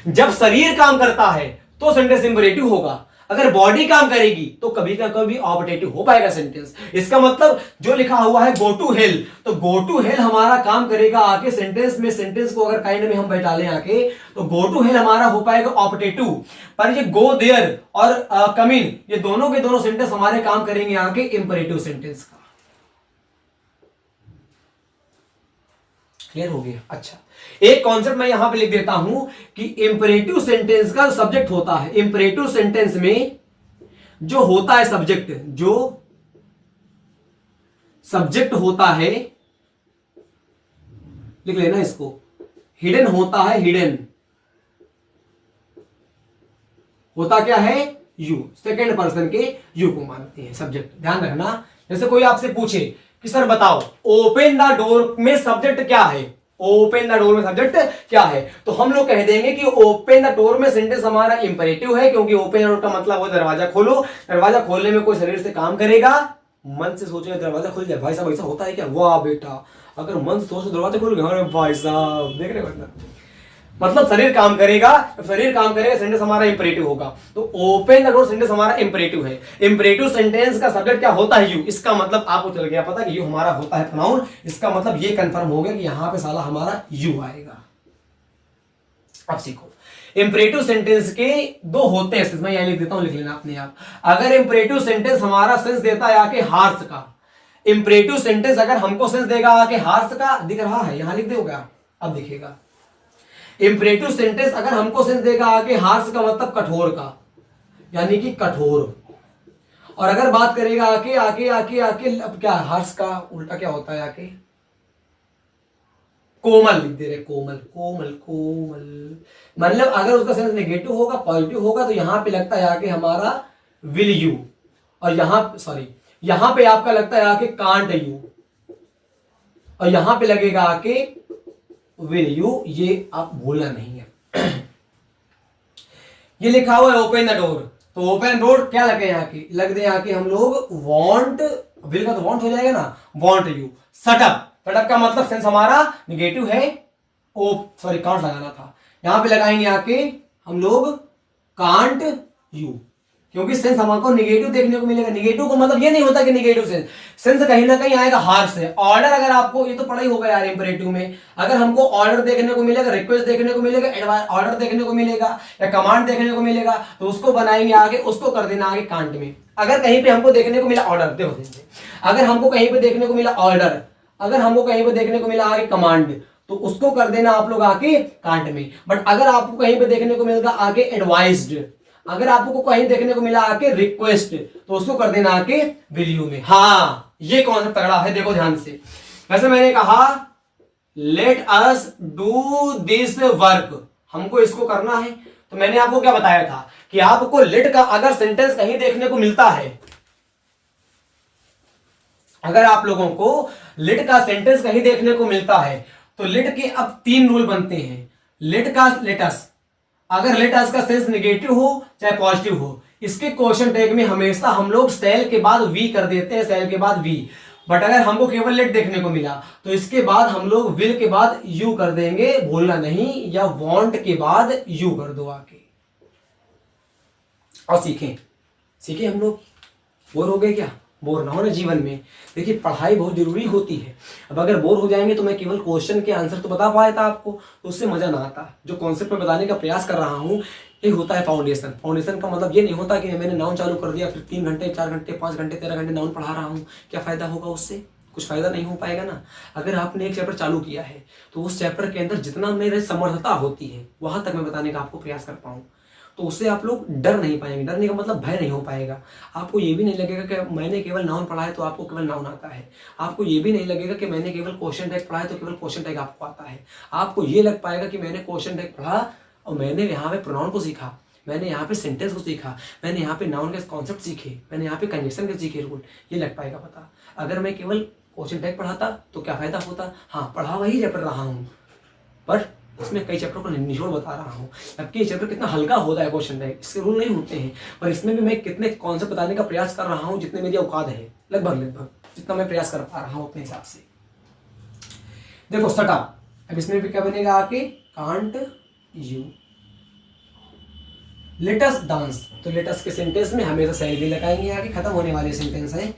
जब शरीर काम करता है तो सेंटेंस इंपरेटिव होगा, अगर बॉडी काम करेगी तो कभी का कभी ऑब्जेक्टिव हो पाएगा सेंटेंस। इसका मतलब जो लिखा हुआ है गो टू हेल, तो गो टू हेल हमारा काम करेगा आके सेंटेंस में। सेंटेंस को अगर काइंड में हम बैठा लें आके, तो गो टू हेल हमारा हो पाएगा ऑब्जेक्टिव। पर ये गो देयर और कम इन, ये दोनों के दोनों सेंटेंस हमारे काम करेंगे आके इंपरेटिव सेंटेंस का। क्लियर हो गया? अच्छा, एक कॉन्सेप्ट मैं यहां पे लिख देता हूं कि इंपरेटिव सेंटेंस का सब्जेक्ट होता है। इंपरेटिव सेंटेंस में जो होता है सब्जेक्ट, जो सब्जेक्ट होता है, लिख लेना इसको, हिडन होता है। हिडन होता क्या है? यू, सेकेंड पर्सन के यू को मानते हैं सब्जेक्ट। ध्यान रखना, जैसे कोई आपसे पूछे कि सर बताओ ओपन द डोर में सब्जेक्ट क्या है, ओपन द डोर में सब्जेक्ट क्या है, तो हम लोग कह देंगे कि ओपन द डोर में सेंटेंस हमारा इंपरेटिव है, क्योंकि ओपन द डोर का मतलब वो दरवाजा खोलो। दरवाजा खोलने में कोई शरीर से काम करेगा, मन से सोचेगा दरवाजा खुल जाए। भाई साहब ऐसा होता है क्या? वाह बेटा, अगर मन से सोचो दरवाजा खुल गया, भाई साहब देख रहे हो, मतलब शरीर काम करेगा। शरीर काम करेगा, सेंटेंस हमारा इंपरेटिव होगा। तो ओपन द डोर सेंटेंस हमारा इंपरेटिव है। इंपरेटिव सेंटेंस का सब्जेक्ट क्या होता है? यू। इसका मतलब आपको चल गया पता कि यू हमारा होता है प्रोनाउन। इसका मतलब ये कंफर्म हो गया कि यहां पे साला हमारा यू आएगा। अब सीखो, इंपरेटिव सेंटेंस के दो होते हैं, मैं यहां लिख देता हूं, लिख लेना अपने आप। अगर इंपरेटिव सेंटेंस हमारा सेंस देता है आके हार्श का, इंपरेटिव सेंटेंस अगर हमको सेंस देगा आके हार्श का, दिख रहा है यहां लिख दोगे, अब दिखेगा। इंपरेटिव सेंटेंस अगर हमको सेंस देगा आगे हार्श का मतलब कठोर का, यानी कि कठोर। और अगर बात करेगा आके आके आके आके अब क्या हार्श का उल्टा क्या होता है आके? कोमल लिख दे रहे, कोमल कोमल कोमल। मतलब अगर उसका सेंस नेगेटिव होगा पॉजिटिव होगा तो यहां पे लगता है आके हमारा विल यू, और यहां पे आपका लगता है आके कांट यू, और यहां पे लगेगा आके विल यू। ये आप भूलना नहीं है। ये लिखा हुआ है ओपन द डोर, तो ओपन डोर क्या लगे यहाँ की? लग दे यहाँ की हम लोग वांट, विल का तो वांट हो जाएगा ना, want you. Shut up, set up का मतलब सेंस हमारा निगेटिव है, ओ सॉरी कांट लगाना था, यहां पे लगाएंगे आके हम लोग कांट यू, क्योंकि सेंस हमको निगेटिव देखने को मिलेगा। निगेटिव को मतलब ये नहीं होता कि निगेटिव सेंस, सेंस कहीं ना कहीं आएगा हार से। ऑर्डर अगर आपको, ये तो पढ़ा ही होगा यार इंपरेटिव में, अगर हमको ऑर्डर देखने को मिलेगा, रिक्वेस्ट देखने को मिलेगा, ऑर्डर देखने को मिलेगा या कमांड देखने को मिलेगा, तो उसको बनाएंगे आगे, उसको कर देना आगे कांट में। अगर कहीं पे हमको देखने को मिला ऑर्डर, देखो अगर हमको कहीं पे देखने को मिला ऑर्डर, अगर हमको कहीं पे देखने को मिला आगे कमांड, तो उसको कर देना आप लोग आगे कांट में। बट अगर आपको कहीं पे देखने को मिलेगा आगे एडवाइज्ड, अगर आपको कहीं देखने को मिला आके रिक्वेस्ट, तो उसको कर देना आके वैल्यू में। हाँ ये कॉन्सेप्ट तगड़ा है, देखो ध्यान से। वैसे मैंने कहा let us do this work, हमको इसको करना है, तो मैंने आपको क्या बताया था कि आपको लेट का अगर सेंटेंस कहीं देखने को मिलता है, अगर आप लोगों को लेट का सेंटेंस कहीं देखने को मिलता है, तो लेट के अब 3 रूल बनते हैं। लेट का लेटस, अगर लेटस का सेंस नेगेटिव हो चाहे पॉजिटिव हो, इसके क्वेश्चन टैग में हमेशा हम लोग सेल के बाद वी कर देते हैं, सेल के बाद वी। बट अगर हमको केवल लेट देखने को मिला, तो इसके बाद हम लोग विल के बाद यू कर देंगे, भूलना नहीं, या वांट के बाद यू कर दो आके। और सीखें हम लोग। बोर हो गए क्या? बोर ना हो ना जीवन में। देखिए पढ़ाई बहुत जरूरी होती है। अब अगर बोर हो जाएंगे तो मैं केवल क्वेश्चन के आंसर तो बता पाया था आपको, तो उससे मजा ना आता। जो कॉन्सेप्ट में बताने का प्रयास कर रहा हूँ ये होता है फाउंडेशन। फाउंडेशन का मतलब ये नहीं होता कि मैंने नाउन चालू कर दिया, फिर 3 घंटे 4 घंटे 5 घंटे 13 घंटे नाउन पढ़ा रहा हूँ, क्या फायदा होगा उससे? कुछ फायदा नहीं हो पाएगा ना। अगर आपने एक चैप्टर चालू किया है तो उस चैप्टर के अंदर जितना मेरे समर्थता होती है वहां तक मैं बताने का आपको प्रयास कर पाऊँ, तो उससे आप लोग डर नहीं पाएंगे। डरने का मतलब भय नहीं हो पाएगा। आपको ये भी नहीं लगेगा कि मैंने केवल नाउन पढ़ा है तो आपको केवल नाउन आता है। आपको ये भी नहीं लगेगा कि मैंने केवल क्वेश्चन टैग पढ़ा है तो केवल क्वेश्चन टैग आपको आता है। आपको ये लग पाएगा कि मैंने क्वेश्चन टैग पढ़ा और मैंने यहाँ पे प्रोनाउन को सीखा, मैंने यहाँ पे सेंटेंस को सीखा, मैंने यहाँ पे नाउन के कॉन्सेप्ट सीखे, मैंने यहाँ पे कंजक्शन के सीखे रूल, ये लग पाएगा पता। अगर मैं केवल क्वेश्चन टैग पढ़ाता तो क्या फायदा होता? हाँ पढ़ा वही चैप्टर रहा हूँ, पर इसमें कई चैप्टर को निचोड़ बता रहा हूँ। जबकि ये चैप्टर कितना हल्का होता है क्वेश्चन टैग, इसके रूल नहीं होते हैं, पर इसमें भी मैं कितने कॉन्सेप्ट बताने का प्रयास कर रहा हूँ जितने मेरी औकात है, लगभग जितना मैं प्रयास कर पा रहा हूँ अपने हिसाब से। देखो सटा, अब इसमें भी क्या बनेगा आके कांट यू। लेटस डांस, तो लेटस के सेंटेंस में हमेशा सैल भी लगाएंगे, आगे खत्म होने वाले सेंटेंस है।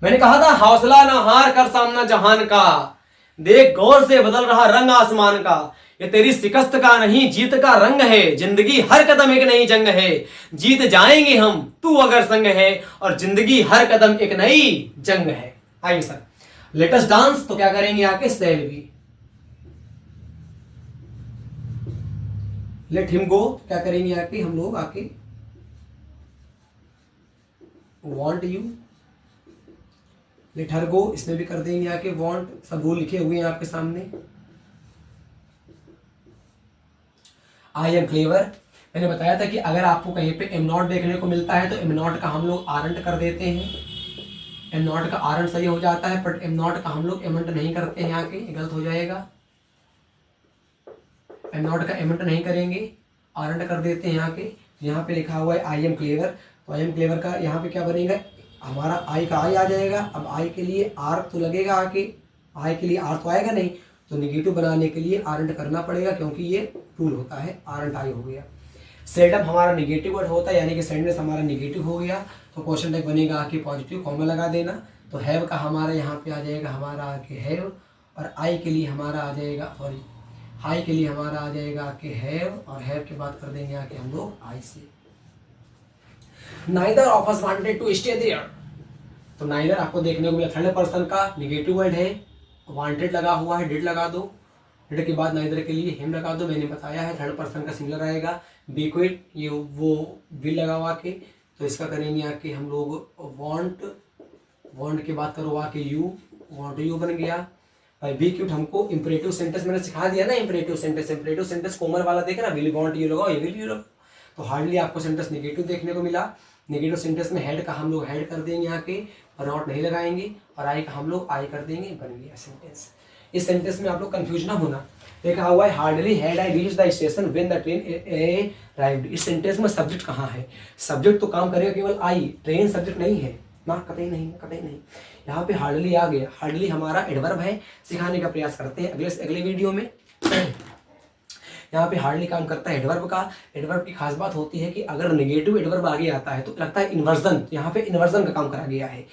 मैंने कहा था हौसला ना हार कर सामना जहान का, देख गौर से बदल रहा रंग आसमान का, ये तेरी शिकस्त का नहीं जीत का रंग है, जिंदगी हर कदम एक नई जंग है, जीत जाएंगे हम तू अगर संग है, और जिंदगी हर कदम एक नई जंग है। आइए सर, लेटेस्ट डांस तो क्या करेंगे आके सेल भी। लेट हिम गो क्या करेंगे आके हम लोग आके वांट यू। लेट हर गो इसमें भी कर देंगे आके वांट, सब रूल लिखे हुए हैं आपके सामने। आई एम क्लेवर, मैंने बताया था कि अगर आपको कहीं पे एम नॉट देखने को मिलता है तो एम नॉट का हम लोग आरंट कर देते हैं। एम नॉट का आरंट सही हो जाता है, बट एम नॉट का हम लोग एमेंट नहीं करते हैं, यहाँ के गलत हो जाएगा। एम नॉट का एमेंट नहीं करेंगे, आरंट कर देते हैं यहाँ के। यहाँ पे लिखा हुआ है आई एम क्लेवर, तो आई एम क्लेवर का यहाँ पे क्या बनेगा, हमारा आई का आई आ जाएगा। अब आई के लिए आर तो लगेगा आके, आई के लिए आर तो आएगा नहीं, तो निगेटिव बनाने के लिए आरंट करना पड़ेगा, क्योंकि ये रूल होता है। आरंट आई हो गया। सेल्डम हमारा निगेटिव वर्ड होता है, यानी कि सेंटेंस हमारा निगेटिव हो गया, तो क्वेश्चन टैग बनेगा आके पॉजिटिव, कॉमा लगा देना। तो हैव का हमारा यहाँ पे आ जाएगा हमारा आके हैव, और आई के लिए हमारा आ जाएगा, सॉरी हाई के लिए हमारा आ जाएगा आके हैव, और हैव के बाद कर देंगे आके हम लोग आई से। Neither of us wanted to stay there, तो नाइदर आपको देखने को मिला थर्ड पर्सन का निगेटिव वर्ड है, वांटेड लगा हुआ है, डिड लगा दो, डिड के बाद नाइदर के लिए हिम लगा दो। मैंने बताया है थर्ड पर्सन का सिंगुलर आएगा। बी क्विट, ये वो विल लगा हुआ के, तो इसका करेंगे आके हम लोग वांट, वांट के बाद करो आके यू, वांट यू बन गया। भाई बी क्विट हमको इंपरेटिव सेंटेंस मैंने सिखा दिया ना, इंपरेटिव सेंटेंस कोमल वाला देखा ना, विल वांट यू लगाओ, ये विल यू लगाओ, तो हार्डली आपको सेंटेंस निगेटिव देखने को मिला। नेगेटिव सेंटेंस में हेड का हम लोग हेड कर देंगे यहाँ के, और नॉट नहीं लगाएंगे, और आई का हम लोग आई कर देंगे, बन गया सेंटेंस। इस सेंटेंस में आप लोग कंफ्यूज ना होना। देखा हुआ है hardly had I reach the station when the train arrived. इस सेंटेंस में सब्जेक्ट कहाँ है? सब्जेक्ट तो काम करेगा केवल आई, ट्रेन सब्जेक्ट नहीं है। ना, कतई नहीं, कतई नहीं। यहाँ पे हार्डली आ गया, हार्डली हमारा एडवर्ब है, सिखाने का प्रयास करते हैं अगले वीडियो में। यहाँ पे हार्डली काम करता है एडवर्ब का। एडवर्ब की खास बात होती है कि अगर नेगेटिव एडवर्ब आगे आता है तो लगता है इन्वर्जन, यहाँ पे इन्वर्जन का काम करा गया है।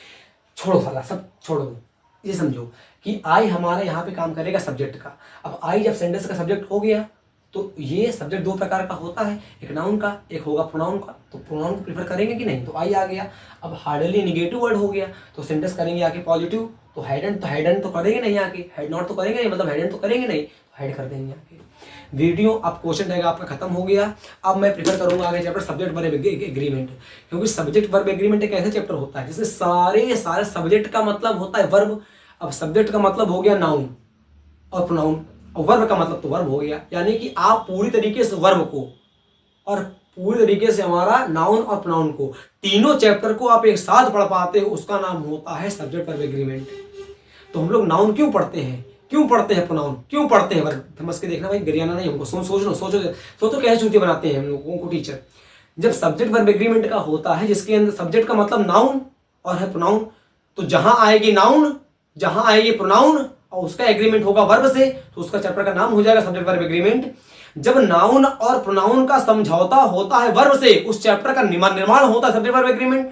छोड़ो साला, सब छोड़ो, ये समझो कि आई हमारा यहाँ पे काम करेगा सब्जेक्ट का। अब आई जब सेंटेंस का सब्जेक्ट हो गया तो ये सब्जेक्ट दो प्रकार का होता है, एक नाउन का, एक होगा प्रोनाउन का। तो प्रोनाउन को प्रीफर करेंगे कि नहीं, तो आई आ गया। अब हार्डली नेगेटिव वर्ड हो गया तो सेंटेंस करेंगे आके पॉजिटिव, तो हेड एंड तो करेंगे नहीं आके, हेड नॉट तो करेंगे नहीं, मतलब हेड एंड तो करेंगे नहीं, तो हेड कर देंगे आके। वीडियो अब क्वेश्चन रहेगा आपका खत्म हो गया। अब मैं प्रीफर करूंगा आगे चैप्टर सब्जेक्ट वर्ब एग्रीमेंट, क्योंकि सब्जेक्ट वर्ब एग्रीमेंट एक ऐसा चैप्टर होता है जिसमें सारे सब्जेक्ट का मतलब होता है वर्ब। अब सब्जेक्ट का मतलब हो गया नाउन और प्रोनाउन, और वर्ब का मतलब तो वर्ब हो गया, यानी कि आप पूरी तरीके से वर्ब को और पूरी तरीके से हमारा नाउन और प्रोनाउन को, तीनों चैप्टर को आप एक साथ पढ़ पाते हो, उसका नाम होता है सब्जेक्ट वर्ब एग्रीमेंट। तो हम लोग नाउन क्यों पढ़ते हैं, क्यों पढ़ते हैं प्रोनाउन, क्यों पढ़ते हैं वर्ब, समझ के देखना भाई, गरियाना नहीं हमको। सोचो कैसे चूतिया बनाते हैं हम लोगों को टीचर। जब सब्जेक्ट वर्ब एग्रीमेंट का होता है जिसके अंदर सब्जेक्ट का मतलब नाउन और है प्रोनाउन, तो जहां आएगी नाउन, जहां आएगी प्रोनाउन और उसका एग्रीमेंट होगा वर्ब से, तो उसका चैप्टर का नाम हो जाएगा सब्जेक्ट वर्ब एग्रीमेंट। जब नाउन और प्रोनाउन का समझौता होता है वर्ब से, उस चैप्टर का निर्माण होता है सब्जेक्ट वर्ब एग्रीमेंट।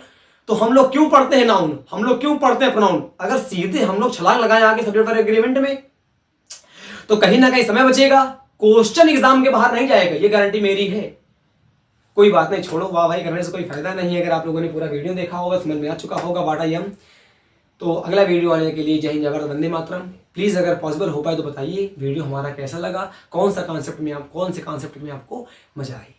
तो हम लोग क्यों पढ़ते हैं नाउन, हम लोग क्यों पढ़ते हैं प्रोनाउन? अगर सीधे हम लोग छलांग लगाएं आगे सब्जेक्ट वर्ब एग्रीमेंट में तो कहीं ना कहीं समय बचेगा, क्वेश्चन एग्जाम के बाहर नहीं जाएगा, ये गारंटी मेरी है। कोई बात नहीं, छोड़ो, वाह भाई करने से कोई फायदा नहीं है। अगर आप लोगों ने पूरा वीडियो देखा होगा, समझ में आ चुका होगा व्हाट आई एम। तो अगला वीडियो आने के लिए जय हिंद, जय भारत, वंदे मातरम। प्लीज अगर पॉसिबल हो पाए तो बताइए वीडियो हमारा कैसा लगा, कौन से कॉन्सेप्ट में आपको मजा आई।